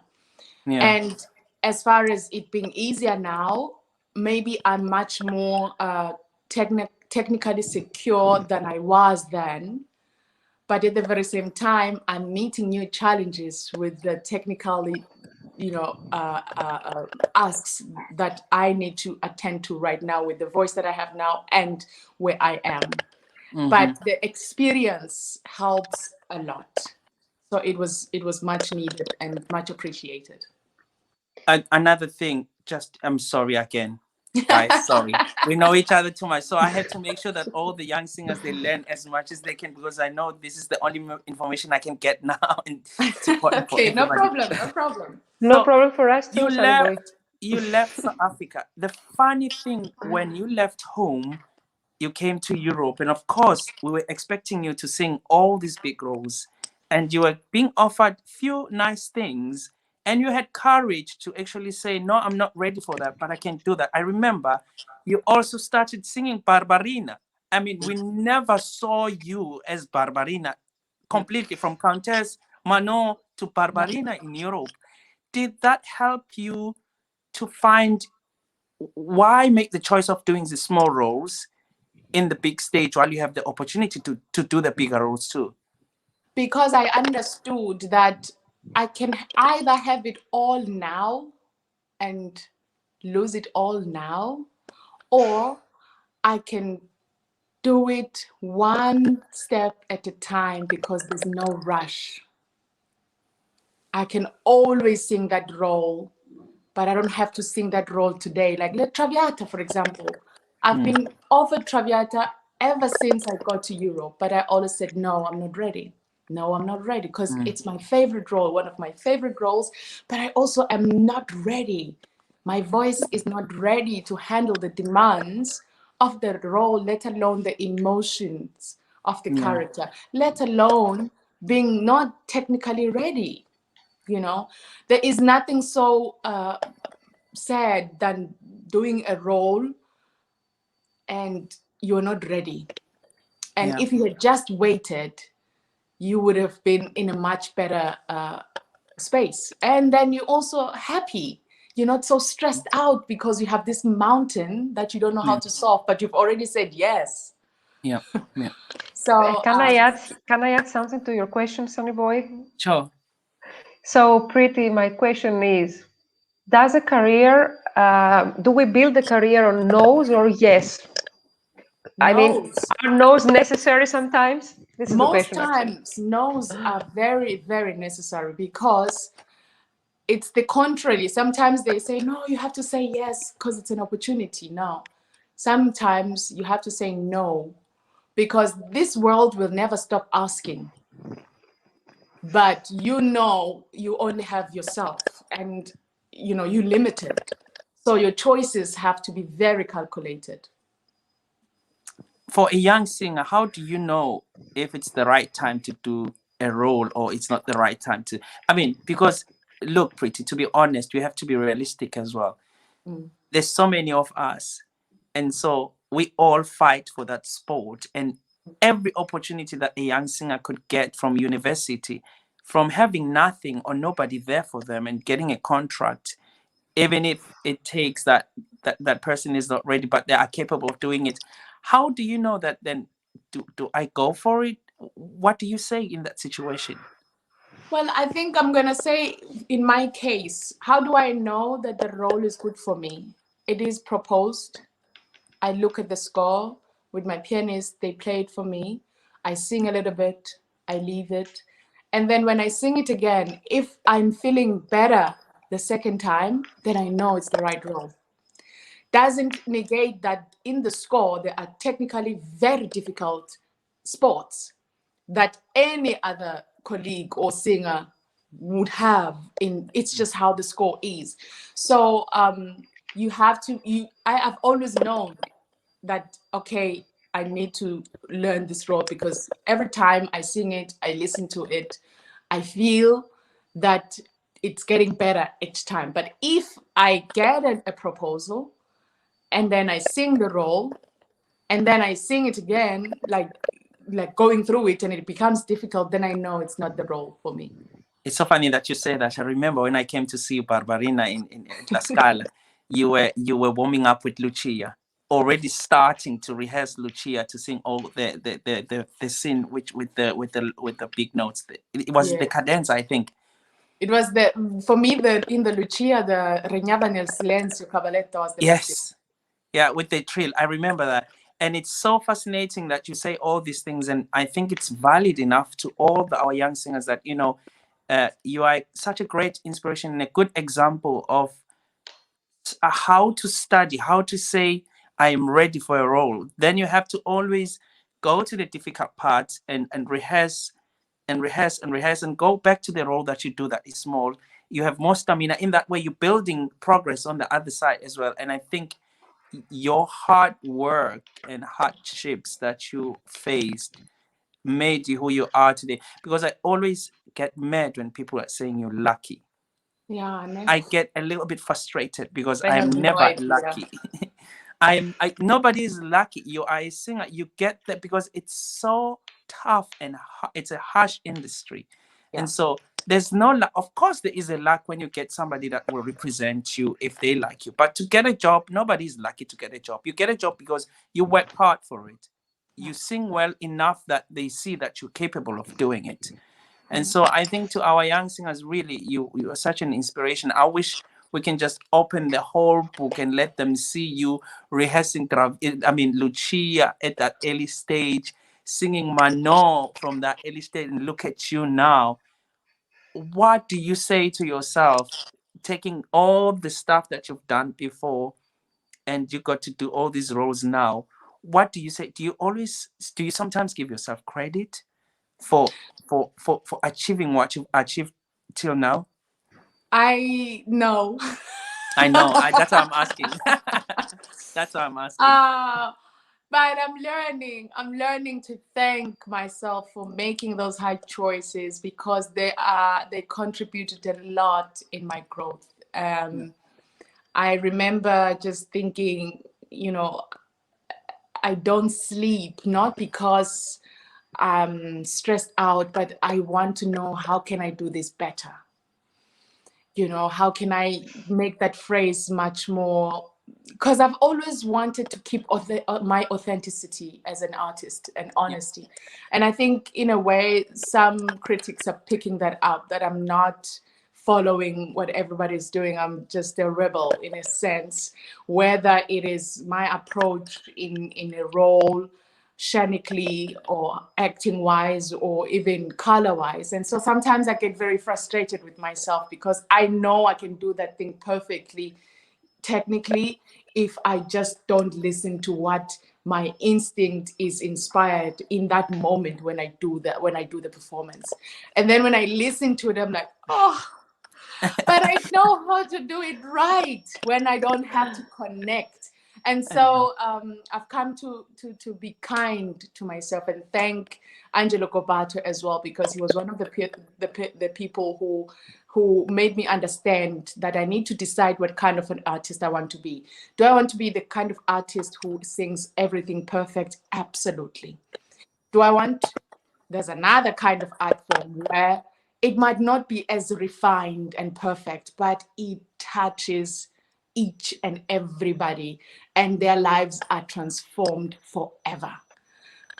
Speaker 3: Yeah.
Speaker 2: And as far as it being easier now, maybe I'm much more technically secure than I was then. But at the very same time, I'm meeting new challenges with the technically, asks that I need to attend to right now with the voice that I have now and where I am. But the experience helps a lot. So it was much needed and much appreciated.
Speaker 3: Another thing, I'm sorry again, guys. Sorry, we know each other too much, so I have to make sure that all the young singers, they learn as much as they can, because I know this is the only information I can get now. And it's important for
Speaker 2: Okay, no
Speaker 3: everybody.
Speaker 2: problem, no problem.
Speaker 1: No
Speaker 3: So,
Speaker 1: problem for us too, Sunny Boy.
Speaker 3: You left South Africa. The funny thing, when you left home, you came to Europe, and of course, we were expecting you to sing all these big roles, and you were being offered few nice things, and you had courage to actually say, no, I'm not ready for that, but I can do that. I remember you also started singing Barbarina. I mean, we never saw you as Barbarina, completely from Countess, Manon to Barbarina in Europe. Did that help you to find why make the choice of doing the small roles in the big stage while you have the opportunity to do the bigger roles too?
Speaker 2: Because I understood that I can either have it all now and lose it all now, or I can do it one step at a time because there's no rush. I can always sing that role, but I don't have to sing that role today. Like La Traviata, for example. I've been offered Traviata ever since I got to Europe, but I always said, no, I'm not ready. No, I'm not ready, because it's my favorite role, one of my favorite roles, but I also am not ready. My voice is not ready to handle the demands of the role, let alone the emotions of the character, let alone being not technically ready. There is nothing so sad than doing a role and you're not ready. And if you had just waited, you would have been in a much better space. And then you're also happy. You're not so stressed out because you have this mountain that you don't know how to solve, but you've already said yes.
Speaker 3: Yeah.
Speaker 2: So
Speaker 1: Can I add something to your question, Sonny Boy?
Speaker 3: Sure.
Speaker 1: So, Pretty, my question is, does a career, do we build a career on no's or yes? I mean, are no's necessary sometimes? This is the
Speaker 2: most
Speaker 1: question.
Speaker 2: times no's are very, very necessary, because it's the contrary. Sometimes they say, no, you have to say yes because it's an opportunity. No. Sometimes you have to say no, because this world will never stop asking. But you only have yourself, and you're limited. So your choices have to be very calculated.
Speaker 3: For a young singer, how do you know if it's the right time to do a role or it's not the right time to? I mean, because look, Pretty, to be honest, we have to be realistic as well. There's so many of us, and so we all fight for that sport, and every opportunity that a young singer could get from university, from having nothing or nobody there for them and getting a contract, even if it takes that person is not ready, but they are capable of doing it. How do you know that then? Do I go for it? What do you say in that situation?
Speaker 2: Well, I think I'm going to say, in my case, how do I know that the role is good for me? It is proposed. I look at the score with my pianist, they play it for me. I sing a little bit, I leave it. And then when I sing it again, if I'm feeling better the second time, then I know it's the right role. Doesn't negate that in the score, there are technically very difficult spots that any other colleague or singer would have in. It's just how the score is. So you have to, I have always known that, okay, I need to learn this role, because every time I sing it, I listen to it, I feel that it's getting better each time. But if I get a proposal and then I sing the role and then I sing it again, like going through it, and it becomes difficult, then I know it's not the role for me.
Speaker 3: It's so funny that you say that. I remember when I came to see Barbarina in La Scala, you were warming up with Lucia, already starting to rehearse Lucia to sing all the scene which with the big notes. It was the cadenza, I think.
Speaker 2: It was for me, in the Lucia, the Regnava nel silenzio cavalletto was the most difficult.
Speaker 3: Yeah, with the trill. I remember that. And it's so fascinating that you say all these things. And I think it's valid enough to all our young singers that, you are such a great inspiration and a good example of how to study, how to say, I am ready for a role. Then you have to always go to the difficult parts and rehearse and rehearse and rehearse and go back to the role that you do that is small. You have more stamina. In that way, you're building progress on the other side as well. And I think your hard work and hardships that you faced made you who you are today. Because I always get mad when people are saying you're lucky.
Speaker 2: Yeah,
Speaker 3: I get a little bit frustrated because
Speaker 2: they
Speaker 3: I'm
Speaker 2: have no
Speaker 3: never
Speaker 2: idea.
Speaker 3: lucky. Nobody is lucky. You are a singer. You get that because it's so tough and it's a harsh industry.
Speaker 2: Yeah.
Speaker 3: And so there's no luck. Of course, there is a luck when you get somebody that will represent you if they like you. But to get a job, nobody is lucky to get a job. You get a job because you work hard for it. You sing well enough that they see that you're capable of doing it. And so I think to our young singers, really, you are such an inspiration. I wish we can just open the whole book and let them see you rehearsing, Lucia at that early stage, singing Manon from that early stage, and look at you now. What do you say to yourself, taking all the stuff that you've done before and you got to do all these roles now? What do you say? Do you sometimes give yourself credit for achieving what you've achieved till now?
Speaker 2: I know.
Speaker 3: I know. That's why I'm asking. That's why I'm asking.
Speaker 2: But I'm learning to thank myself for making those hard choices, because they contributed a lot in my growth. I remember just thinking, I don't sleep, not because I'm stressed out, but I want to know, how can I do this better? How can I make that phrase much more, because I've always wanted to keep my authenticity as an artist and honesty. Yeah. And I think in a way, some critics are picking that up, that I'm not following what everybody's doing. I'm just a rebel in a sense, whether it is my approach in a role, sonically or acting wise, or even color wise. And so sometimes I get very frustrated with myself, because I know I can do that thing perfectly technically if I just don't listen to what my instinct is inspired in that moment when I do the performance. And then when I listen to it, I'm like, oh, but I know how to do it right when I don't have to connect. And so I've come to be kind to myself and thank Angelo Gobato as well, because he was one of the people who made me understand that I need to decide what kind of an artist I want to be. Do I want to be the kind of artist who sings everything perfect? Absolutely. There's another kind of art form where it might not be as refined and perfect, but it touches each and everybody, and their lives are transformed forever.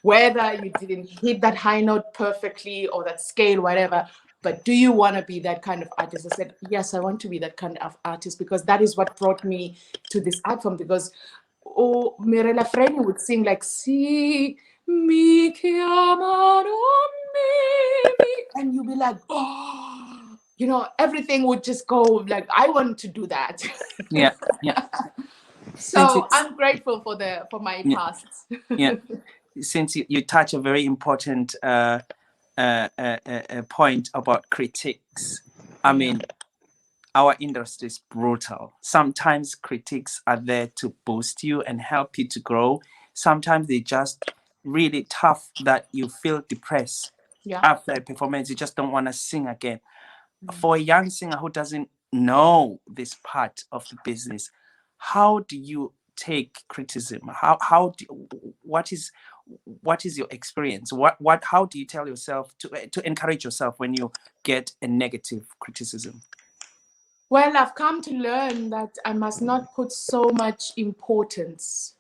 Speaker 2: Whether you didn't hit that high note perfectly or that scale, whatever, but do you want to be that kind of artist? I said, yes, I want to be that kind of artist, because that is what brought me to this art form. Because Mirella Freni would sing like, "Si mi chiamano me," and you'd be like, oh, you know, everything would just go like, I want to do that.
Speaker 3: Yeah, yeah.
Speaker 2: So I'm grateful for my past.
Speaker 3: Yeah, since you touch a very important point about critiques. I mean, our industry is brutal. Sometimes critics are there to boost you and help you to grow. Sometimes they just really tough that you feel depressed after a performance. You just don't want to sing again. For a young singer who doesn't know this part of the business, how do you take criticism? What is your experience? How do you tell yourself to encourage yourself when you get a negative criticism?
Speaker 2: Well, I've come to learn that I must not put so much importance,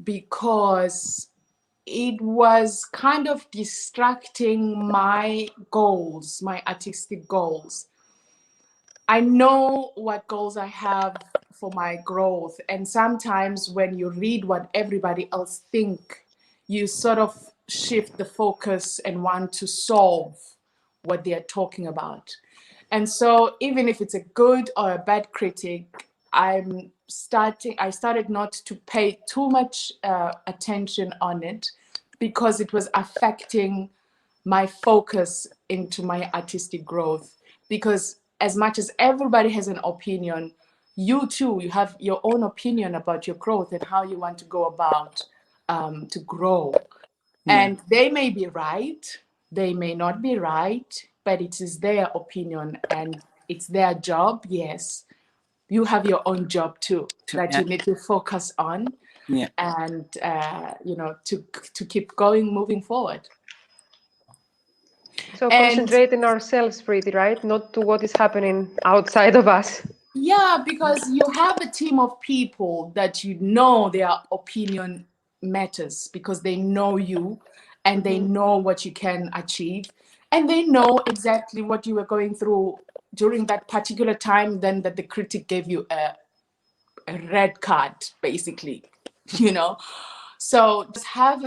Speaker 2: because it was kind of distracting my goals, my artistic goals. I know what goals I have for my growth. And sometimes when you read what everybody else think, you sort of shift the focus and want to solve what they're talking about. And so even if it's a good or a bad critic, I started not to pay too much attention on it, because it was affecting my focus into my artistic growth. Because as much as everybody has an opinion, you too, you have your own opinion about your growth and how you want to go about to grow. And they may be right, they may not be right, but it is their opinion and it's their job. Yes, you have your own job too that you need to focus on, and to keep going, moving forward.
Speaker 1: So concentrating ourselves, pretty, right? Not to what is happening outside of us.
Speaker 2: Yeah, because you have a team of people that you know their opinion matters, because they know you and they know what you can achieve, and they know exactly what you were going through during that particular time, then that the critic gave you a red card, basically, you know. So just have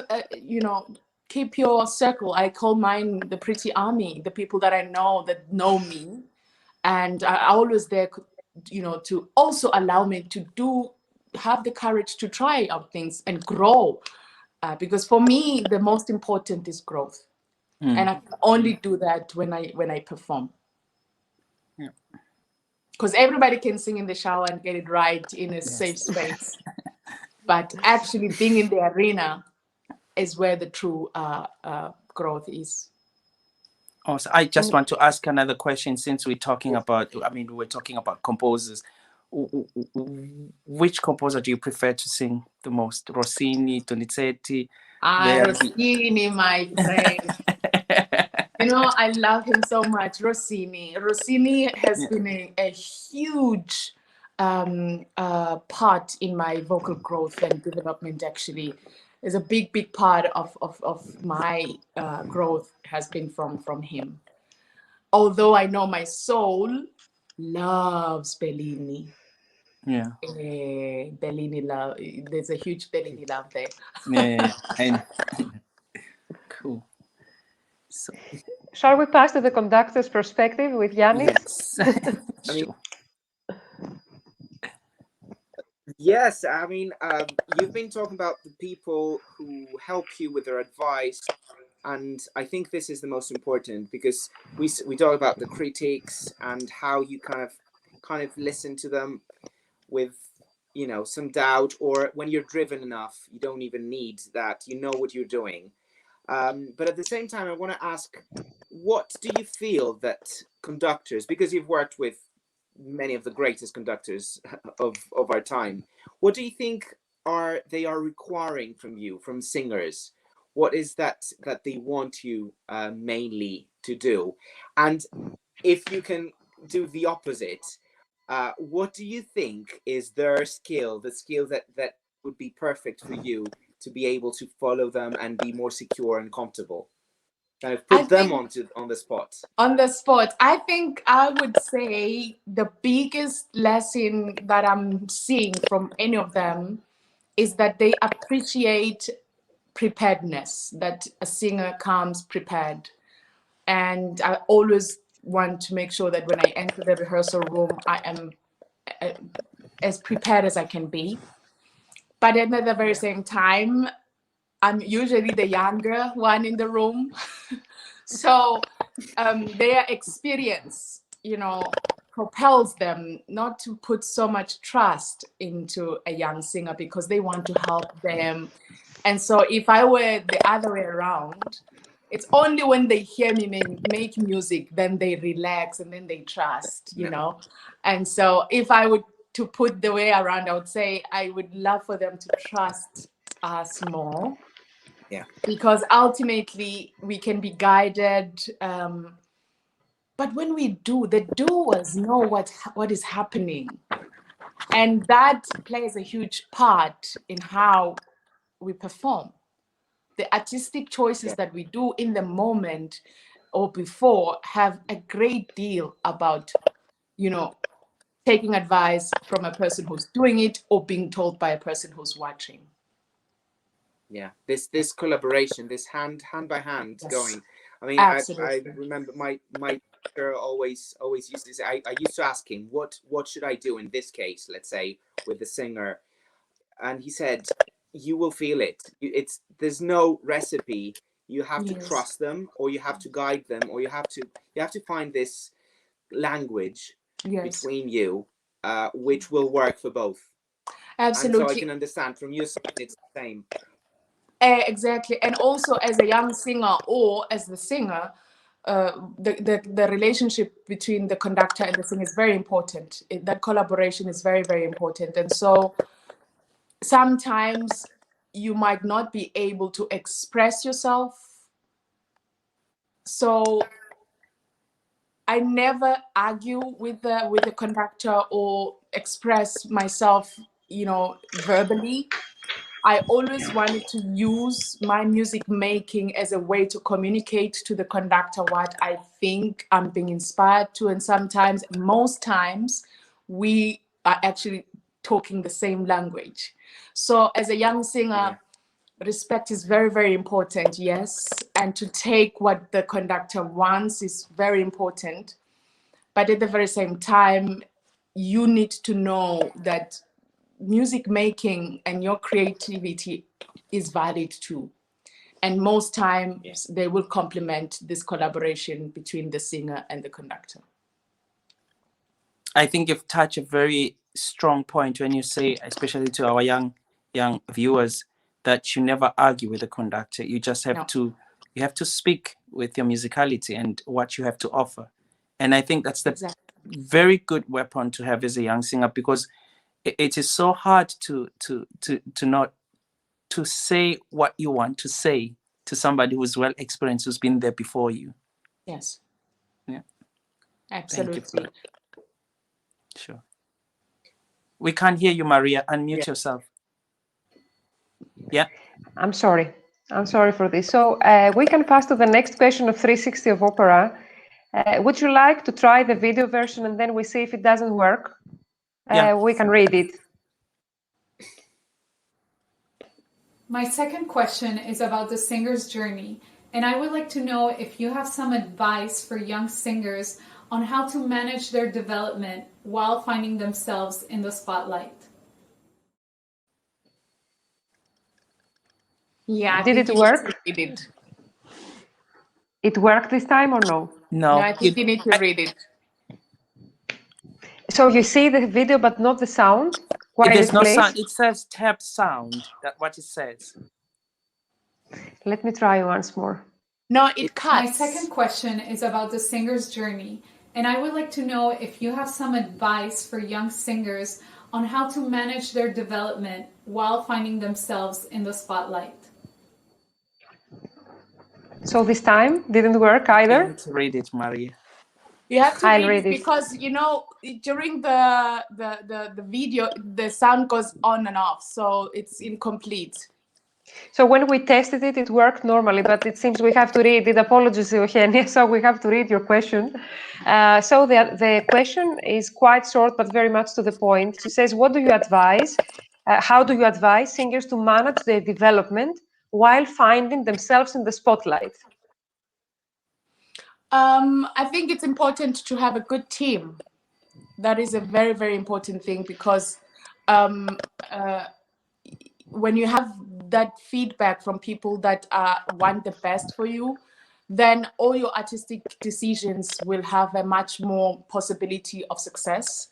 Speaker 2: keep your circle. I call mine the pretty army, the people that I know that know me, and are always there, to also allow me to have the courage to try out things and grow, because for me the most important is growth, and I can only do that when I perform. Because everybody can sing in the shower and get it right in a safe space, but actually being in the arena is where the true growth is.
Speaker 3: Also, I just want to ask another question, since we're talking about, we're talking about composers. Which composer do you prefer to sing the most? Rossini, Donizetti?
Speaker 2: Rossini, my friend. I love him so much. Rossini has been a huge part in my vocal growth and development. Actually, is a big part of my growth has been from him. Although I know my soul loves Bellini.
Speaker 3: Yeah.
Speaker 2: Bellini love. There's a huge Bellini love there.
Speaker 3: And cool. So,
Speaker 1: shall we pass to the conductor's perspective with Yannis?
Speaker 3: Yes.
Speaker 4: Sure. Yes, you've been talking about the people who help you with their advice, and I think this is the most important, because we talk about the critics and how you kind of listen to them with some doubt, or when you're driven enough, you don't even need that. You know what you're doing. But at the same time, I want to ask, what do you feel that conductors, because you've worked with many of the greatest conductors of our time, what do you think they are requiring from you, from singers? What is that they want you mainly to do? And if you can do the opposite, what do you think is their skill, the skill that would be perfect for you to be able to follow them and be more secure and comfortable? kind of put them on the spot?
Speaker 2: On the spot, I think I would say the biggest lesson that I'm seeing from any of them is that they appreciate preparedness, that a singer comes prepared. And I always want to make sure that when I enter the rehearsal room, I am as prepared as I can be. But then at the very same time, I'm usually the younger one in the room. So their experience, propels them not to put so much trust into a young singer because they want to help them. And so if I were the other way around, it's only when they hear me make music, then they relax and then they trust, And so if I would to put the way around, I would say I would love for them to trust us more.
Speaker 4: Yeah.
Speaker 2: Because ultimately we can be guided. But when we do, the doers know what is happening. And that plays a huge part in how we perform. The artistic choices that we do in the moment or before have a great deal about, taking advice from a person who's doing it or being told by a person who's watching.
Speaker 4: Yeah, this collaboration, this hand by hand going. I mean, I remember my teacher always used to say, I used to ask him, what should I do in this case, let's say, with the singer? And he said, you will feel it. There's no recipe. You have to trust them, or you have to guide them, or you have to find this language between you, which will work for both.
Speaker 2: Absolutely.
Speaker 4: And so I can understand from your side, it's the same.
Speaker 2: Exactly. And also as a young singer or as the singer, the relationship between the conductor and the singer is very important. That collaboration is very, very important. And so sometimes you might not be able to express yourself. So I never argue with the conductor or express myself, verbally. I always wanted to use my music making as a way to communicate to the conductor what I think I'm being inspired to. And sometimes, most times, we are actually talking the same language. So as a young singer, respect is very, very important, yes. And to take what the conductor wants is very important. But at the very same time, you need to know that music making and your creativity is valid too. And most times they will complement this collaboration between the singer and the conductor.
Speaker 3: I think you've touched a very strong point when you say, especially to our young viewers, that you never argue with the conductor. You just have to speak with your musicality and what you have to offer. And I think that's the very good weapon to have as a young singer, because it is so hard to not to say what you want to say to somebody who's well experienced, who's been there before you.
Speaker 2: Yes.
Speaker 3: Yeah.
Speaker 2: Absolutely.
Speaker 3: Sure. We can't hear you, Maria. Unmute yourself. Yeah.
Speaker 1: I'm sorry for this. So we can pass to the next question of 360 of Opera. Would you like to try the video version and then we see if it doesn't work? We can read it.
Speaker 5: My second question is about the singer's journey, and I would like to know if you have some advice for young singers on how to manage their development while finding themselves in the spotlight.
Speaker 2: Yeah.
Speaker 1: Did it work?
Speaker 2: It did.
Speaker 1: It worked this time or no?
Speaker 2: No, I think you need to read it.
Speaker 1: So you see the video but not the sound?
Speaker 3: There's no sound. It says tap sound. That's what it says.
Speaker 1: Let me try once more.
Speaker 2: No, it cuts.
Speaker 5: My second question is about the singer's journey, and I would like to know if you have some advice for young singers on how to manage their development while finding themselves in the spotlight.
Speaker 1: So this time didn't work either?
Speaker 3: You need to read it, Maria.
Speaker 2: You have to read it because, during the video, the sound goes on and off, so it's incomplete.
Speaker 1: So when we tested it, it worked normally, but it seems we have to read it. Apologies, Eugenia, so we have to read your question. So the question is quite short, but very much to the point. She says, what do you advise? How do you advise singers to manage their development while finding themselves in the spotlight?
Speaker 2: I think it's important to have a good team. That is a very, very important thing, because when you have that feedback from people that want the best for you, then all your artistic decisions will have a much more possibility of success.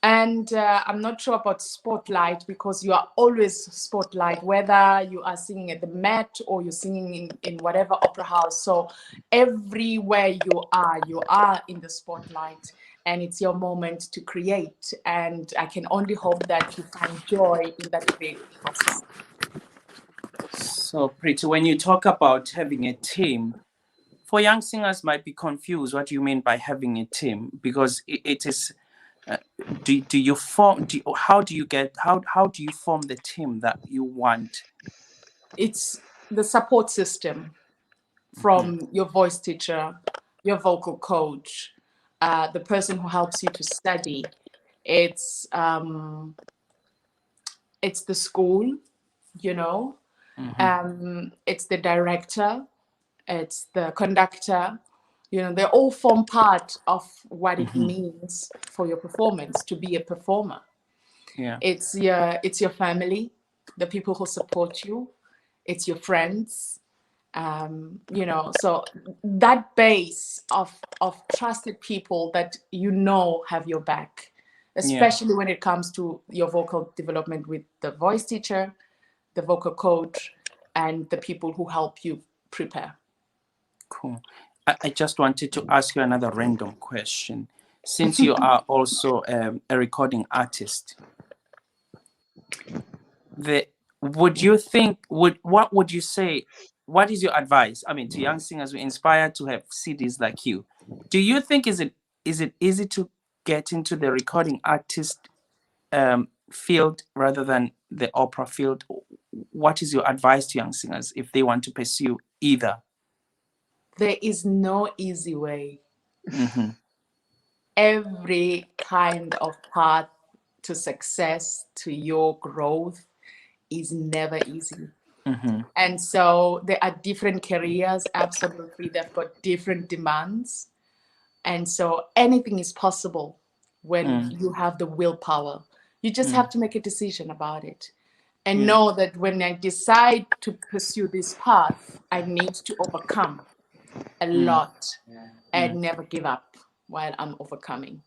Speaker 2: And I'm not sure about spotlight, because you are always spotlight, whether you are singing at the Met or you're singing in whatever opera house. So everywhere you are in the spotlight, and it's your moment to create. And I can only hope that you find joy in that creative process.
Speaker 3: So, Preeti, when you talk about having a team, for young singers might be confused what you mean by having a team, because it is do you form how do you form the team that you want?
Speaker 2: It's the support system from your voice teacher, your vocal coach, the person who helps you to study. It's the school, you know, it's the director, it's the conductor. You know, they all form part of what it means for your performance to be a performer.
Speaker 3: Yeah.
Speaker 2: It's your family, the people who support you. It's your friends. You know, so that base of trusted people that you know have your back, especially when it comes to your vocal development, with the voice teacher, the vocal coach, and the people who help you prepare.
Speaker 3: Cool. I just wanted to ask you another random question. Since you are also a recording artist, what would you say? What is your advice? I mean, to young singers who inspire to have CDs like you, do you think is it easy to get into the recording artist field rather than the opera field? What is your advice to young singers if they want to pursue either?
Speaker 2: There is no easy way.
Speaker 3: Mm-hmm.
Speaker 2: Every kind of path to success, to your growth, is never easy.
Speaker 3: Mm-hmm.
Speaker 2: And so there are different careers, absolutely. They've got different demands. And so anything is possible when you have the willpower. You just have to make a decision about it. And know that when I decide to pursue this path, I need to overcome a lot and never give up while I'm overcoming.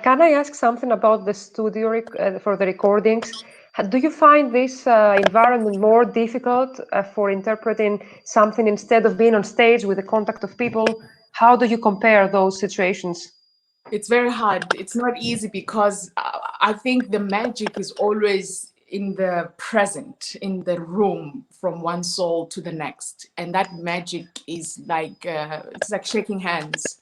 Speaker 1: Can I ask something about the studio for the recordings? Do you find this environment more difficult for interpreting something instead of being on stage with the contact of people? How do you compare those situations?
Speaker 2: It's very hard. It's not easy, because I think the magic is always in the present, in the room, from one soul to the next. And that magic is like, it's like shaking hands.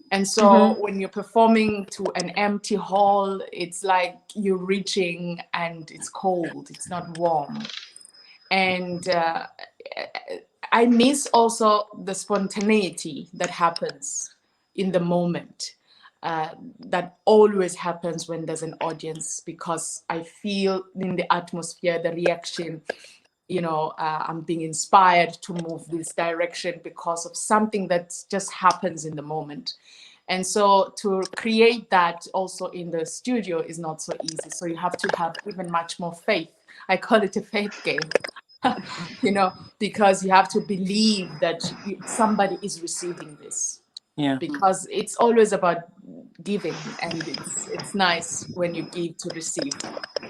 Speaker 2: And so when you're performing to an empty hall, it's like you're reaching and it's cold, it's not warm. And I miss also the spontaneity that happens in the moment. That always happens when there's an audience, because I feel in the atmosphere, the reaction, you know, I'm being inspired to move this direction because of something that just happens in the moment. And so to create that also in the studio is not so easy. So you have to have even much more faith. I call it a faith game. You know, because you have to believe that somebody is receiving this.
Speaker 3: Yeah.
Speaker 2: Because it's always about giving, and it's nice when you give to receive.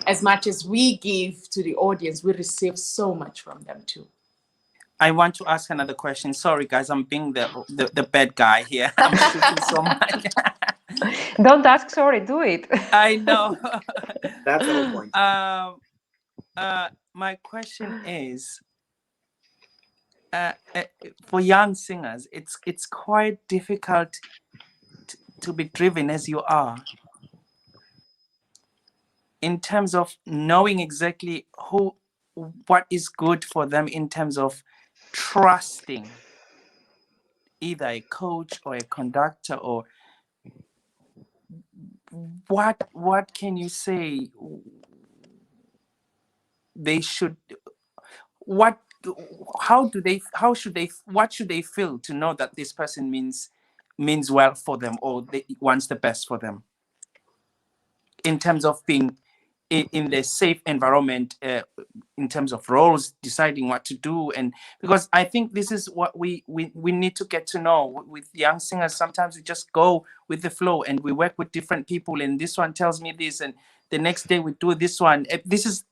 Speaker 2: As much as we give to the audience, we receive so much from them too.
Speaker 3: I want to ask another question. Sorry, guys, I'm being the bad guy here. I'm speaking so much.
Speaker 1: Don't ask, sorry, do it.
Speaker 3: I know.
Speaker 4: That's the whole point.
Speaker 3: My question is, for young singers, it's quite difficult to be driven as you are, in terms of knowing exactly who what is good for them in terms of trusting either a coach or a conductor, or what can you say they should, what how should they, what should they feel to know that this person means well for them, or they wants the best for them, in terms of being in the safe environment, in terms of roles, deciding what to do? And because I think this is what we need to get to know with young singers. Sometimes we just go with the flow and we work with different people, and this one tells me this, and the next day we do this one. This is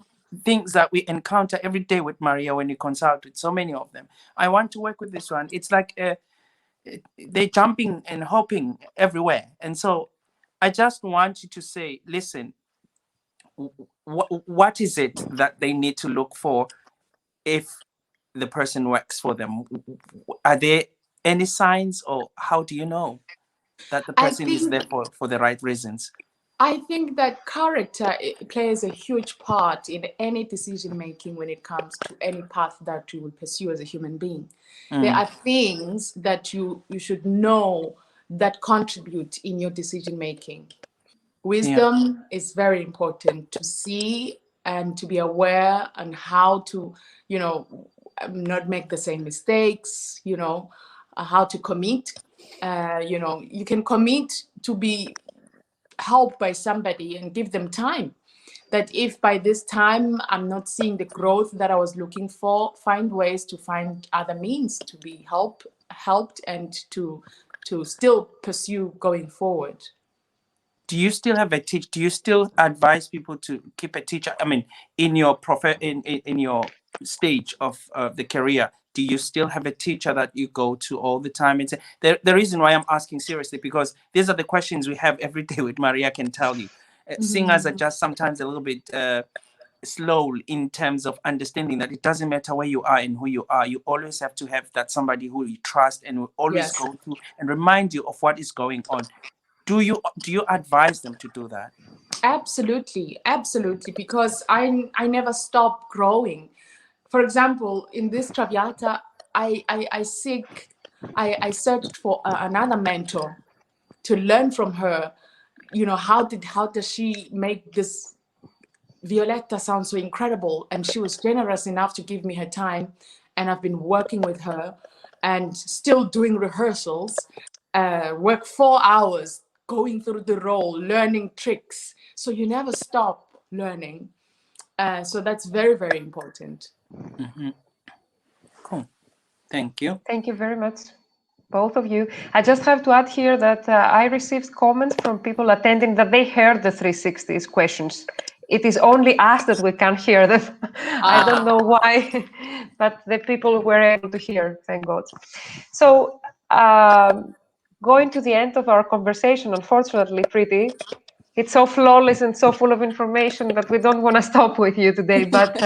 Speaker 3: things that we encounter every day with Maria when you consult with so many of them. I want to work with this one. It's like they're jumping and hopping everywhere. And so I just want you to say, listen, what is it that they need to look for if the person works for them? Are there any signs, or how do you know that the
Speaker 2: I
Speaker 3: person is there for the right reasons?
Speaker 2: I think that character plays a huge part in any decision making when it comes to any path that you will pursue as a human being. There are things that you should know that contribute in your decision making. Wisdom is very important to see and to be aware on how to, not make the same mistakes, how to commit. You can commit to be helped by somebody and give them time. That if by this time I'm not seeing the growth that I was looking for, find ways to find other means to be helped and to still pursue going forward.
Speaker 3: Do you still have a teacher? Do you still advise people to keep a teacher? I mean, in your in your stage of the career, do you still have a teacher that you go to all the time? And say, the reason why I'm asking seriously, because these are the questions we have every day with Maria, can tell you. Singers are just sometimes a little bit slow in terms of understanding that it doesn't matter where you are and who you are. You always have to have that somebody who you trust and will always go to and remind you of what is going on. Do you advise them to do that?
Speaker 2: Absolutely, because I never stop growing. For example, in this Traviata, I searched for another mentor to learn from her. How does she make this Violetta sound so incredible? And she was generous enough to give me her time, and I've been working with her and still doing rehearsals, work 4 hours going through the role, learning tricks. So you never stop learning. So that's very, very important.
Speaker 3: Cool. Thank you.
Speaker 1: Thank you very much, both of you. I just have to add here that I received comments from people attending that they heard the 360s questions. It is only us that we can't hear them. I don't know why, but the people were able to hear, thank God. So going to the end of our conversation, unfortunately, Preeti, it's so flawless and so full of information that we don't want to stop with you today. But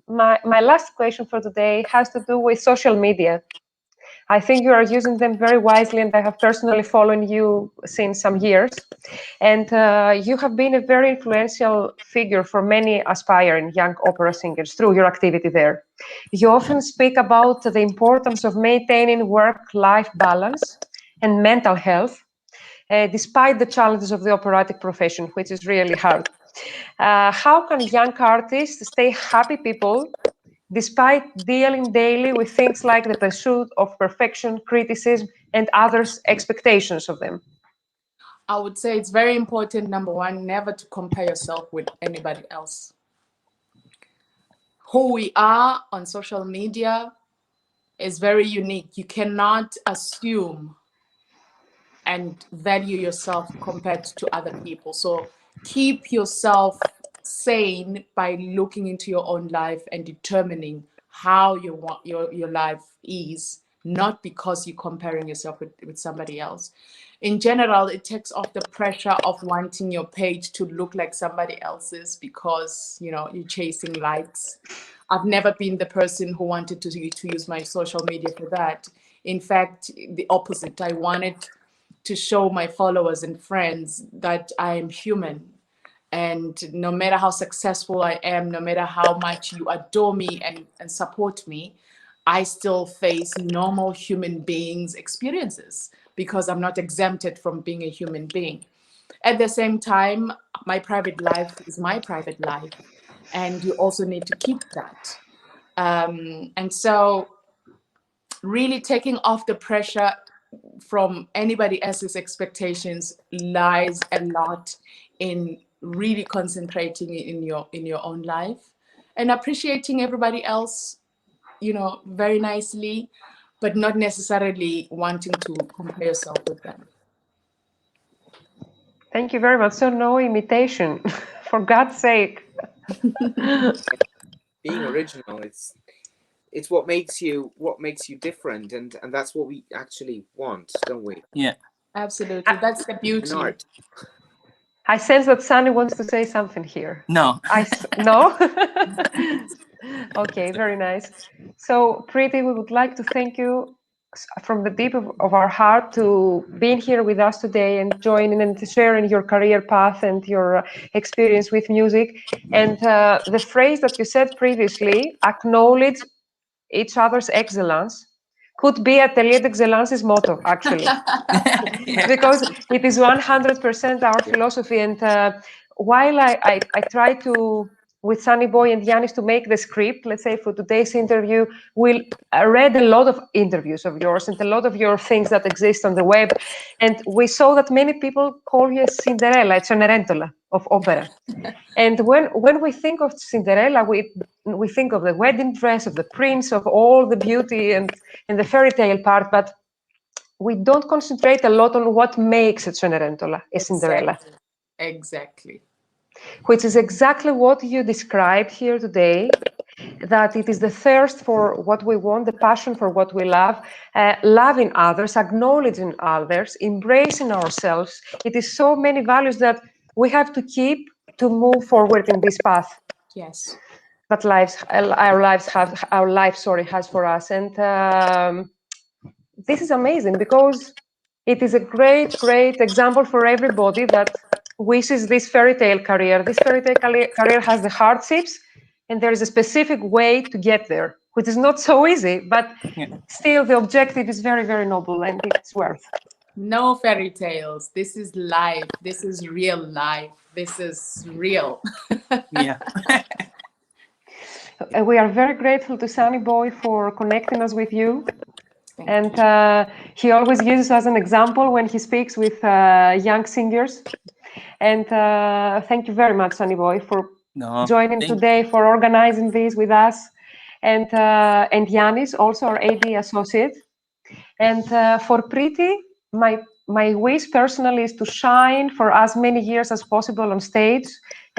Speaker 1: my last question for today has to do with social media. I think you are using them very wisely, and I have personally followed you since some years. And you have been a very influential figure for many aspiring young opera singers through your activity there. You often speak about the importance of maintaining work-life balance and mental health, despite the challenges of the operatic profession, which is really hard. How can young artists stay happy people despite dealing daily with things like the pursuit of perfection, criticism, and others' expectations of them?
Speaker 2: I would say it's very important, number one, never to compare yourself with anybody else. Who we are on social media is very unique. You cannot assume and value yourself compared to other people. So keep yourself sane by looking into your own life and determining how you want your life is, not because you're comparing yourself with somebody else. In general, it takes off the pressure of wanting your page to look like somebody else's because you're chasing likes. I've never been the person who wanted to use my social media for that. In fact, the opposite. I wanted to show my followers and friends that I am human And no matter how successful I am, no matter how much you adore me and support me, I still face normal human beings' experiences because I'm not exempted from being a human being. At the same time, my private life is my private life, and you also need to keep that. And so really taking off the pressure from anybody else's expectations lies a lot in really concentrating in your own life and appreciating everybody else, very nicely, but not necessarily wanting to compare yourself with them.
Speaker 1: Thank you very much. So no imitation, for God's sake.
Speaker 4: Being original, it's what makes you different, and that's what we actually want, don't we?
Speaker 3: Yeah.
Speaker 2: Absolutely. That's the beauty.
Speaker 4: In art.
Speaker 1: I sense that Sunny wants to say something here.
Speaker 3: No.
Speaker 1: No? Okay, very nice. So, Preeti, we would like to thank you from the deep of our heart to being here with us today and joining and sharing your career path and your experience with music. And the phrase that you said previously, acknowledge each other's excellence, could be Atelier d'Excellence's motto, actually.
Speaker 3: Yeah.
Speaker 1: Because it is 100% our philosophy. And while I try to, with Sunny Boy and Yanis, to make the script, let's say for today's interview, I read a lot of interviews of yours and a lot of your things that exist on the web. And we saw that many people call you a Cinderella, a Cenerentola of opera. And when we think of Cinderella, we think of the wedding dress, of the prince, of all the beauty and the fairy tale part, but we don't concentrate a lot on what makes a Cenerentola, a Cinderella.
Speaker 2: Exactly.
Speaker 1: Which is exactly what you described here today, that it is the thirst for what we want, the passion for what we love, loving others, acknowledging others, embracing ourselves. It is so many values that we have to keep to move forward in this path.
Speaker 2: Yes.
Speaker 1: That our life has for us. And this is amazing because it is a great, great example for everybody that wishes this fairy tale career. This fairy tale career has the hardships, and there is a specific way to get there, which is not so easy, but still the objective is very, very noble, and it's worth.
Speaker 2: No fairy tales. This is life. This is real life. This is real.
Speaker 3: Yeah.
Speaker 1: We are very grateful to Sunny Boy for connecting us with you. And he always uses as an example when he speaks with young singers. And thank you very much, Sunny Boy, for joining today, for organizing this with us. And Yanis, also our AdE associate. And for Preeti, my wish personally is to shine for as many years as possible on stage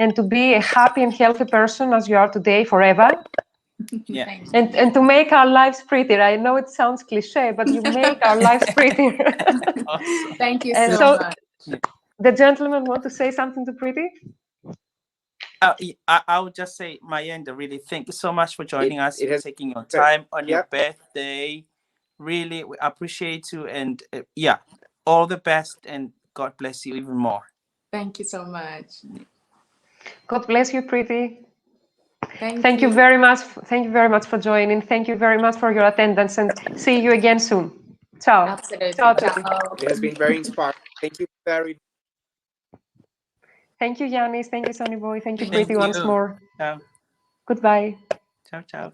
Speaker 1: and to be a happy and healthy person as you are today forever.
Speaker 3: Yeah.
Speaker 1: And to make our lives prettier. I know it sounds cliche, but you make our lives prettier.
Speaker 3: Awesome.
Speaker 2: Thank you
Speaker 1: And
Speaker 2: so much.
Speaker 1: The gentleman want to say something to Preeti?
Speaker 3: I would just say, my Yende, really thank you so much for joining us, taking your time on your birthday. Really, we appreciate you, and all the best, and God bless you even more.
Speaker 2: Thank you so much.
Speaker 1: God bless you, Preeti.
Speaker 2: Thank you
Speaker 1: very much. Thank you very much for joining. Thank you very much for your attendance, and see you again soon. Ciao.
Speaker 2: Absolutely.
Speaker 1: Ciao.
Speaker 4: It has been very inspiring. Thank you very.
Speaker 1: Thank you, Yanis. Thank you, Sunny Boy. Thank you,
Speaker 3: Thank
Speaker 1: Preeti, once more.
Speaker 3: Ciao.
Speaker 1: Goodbye.
Speaker 3: Ciao, ciao.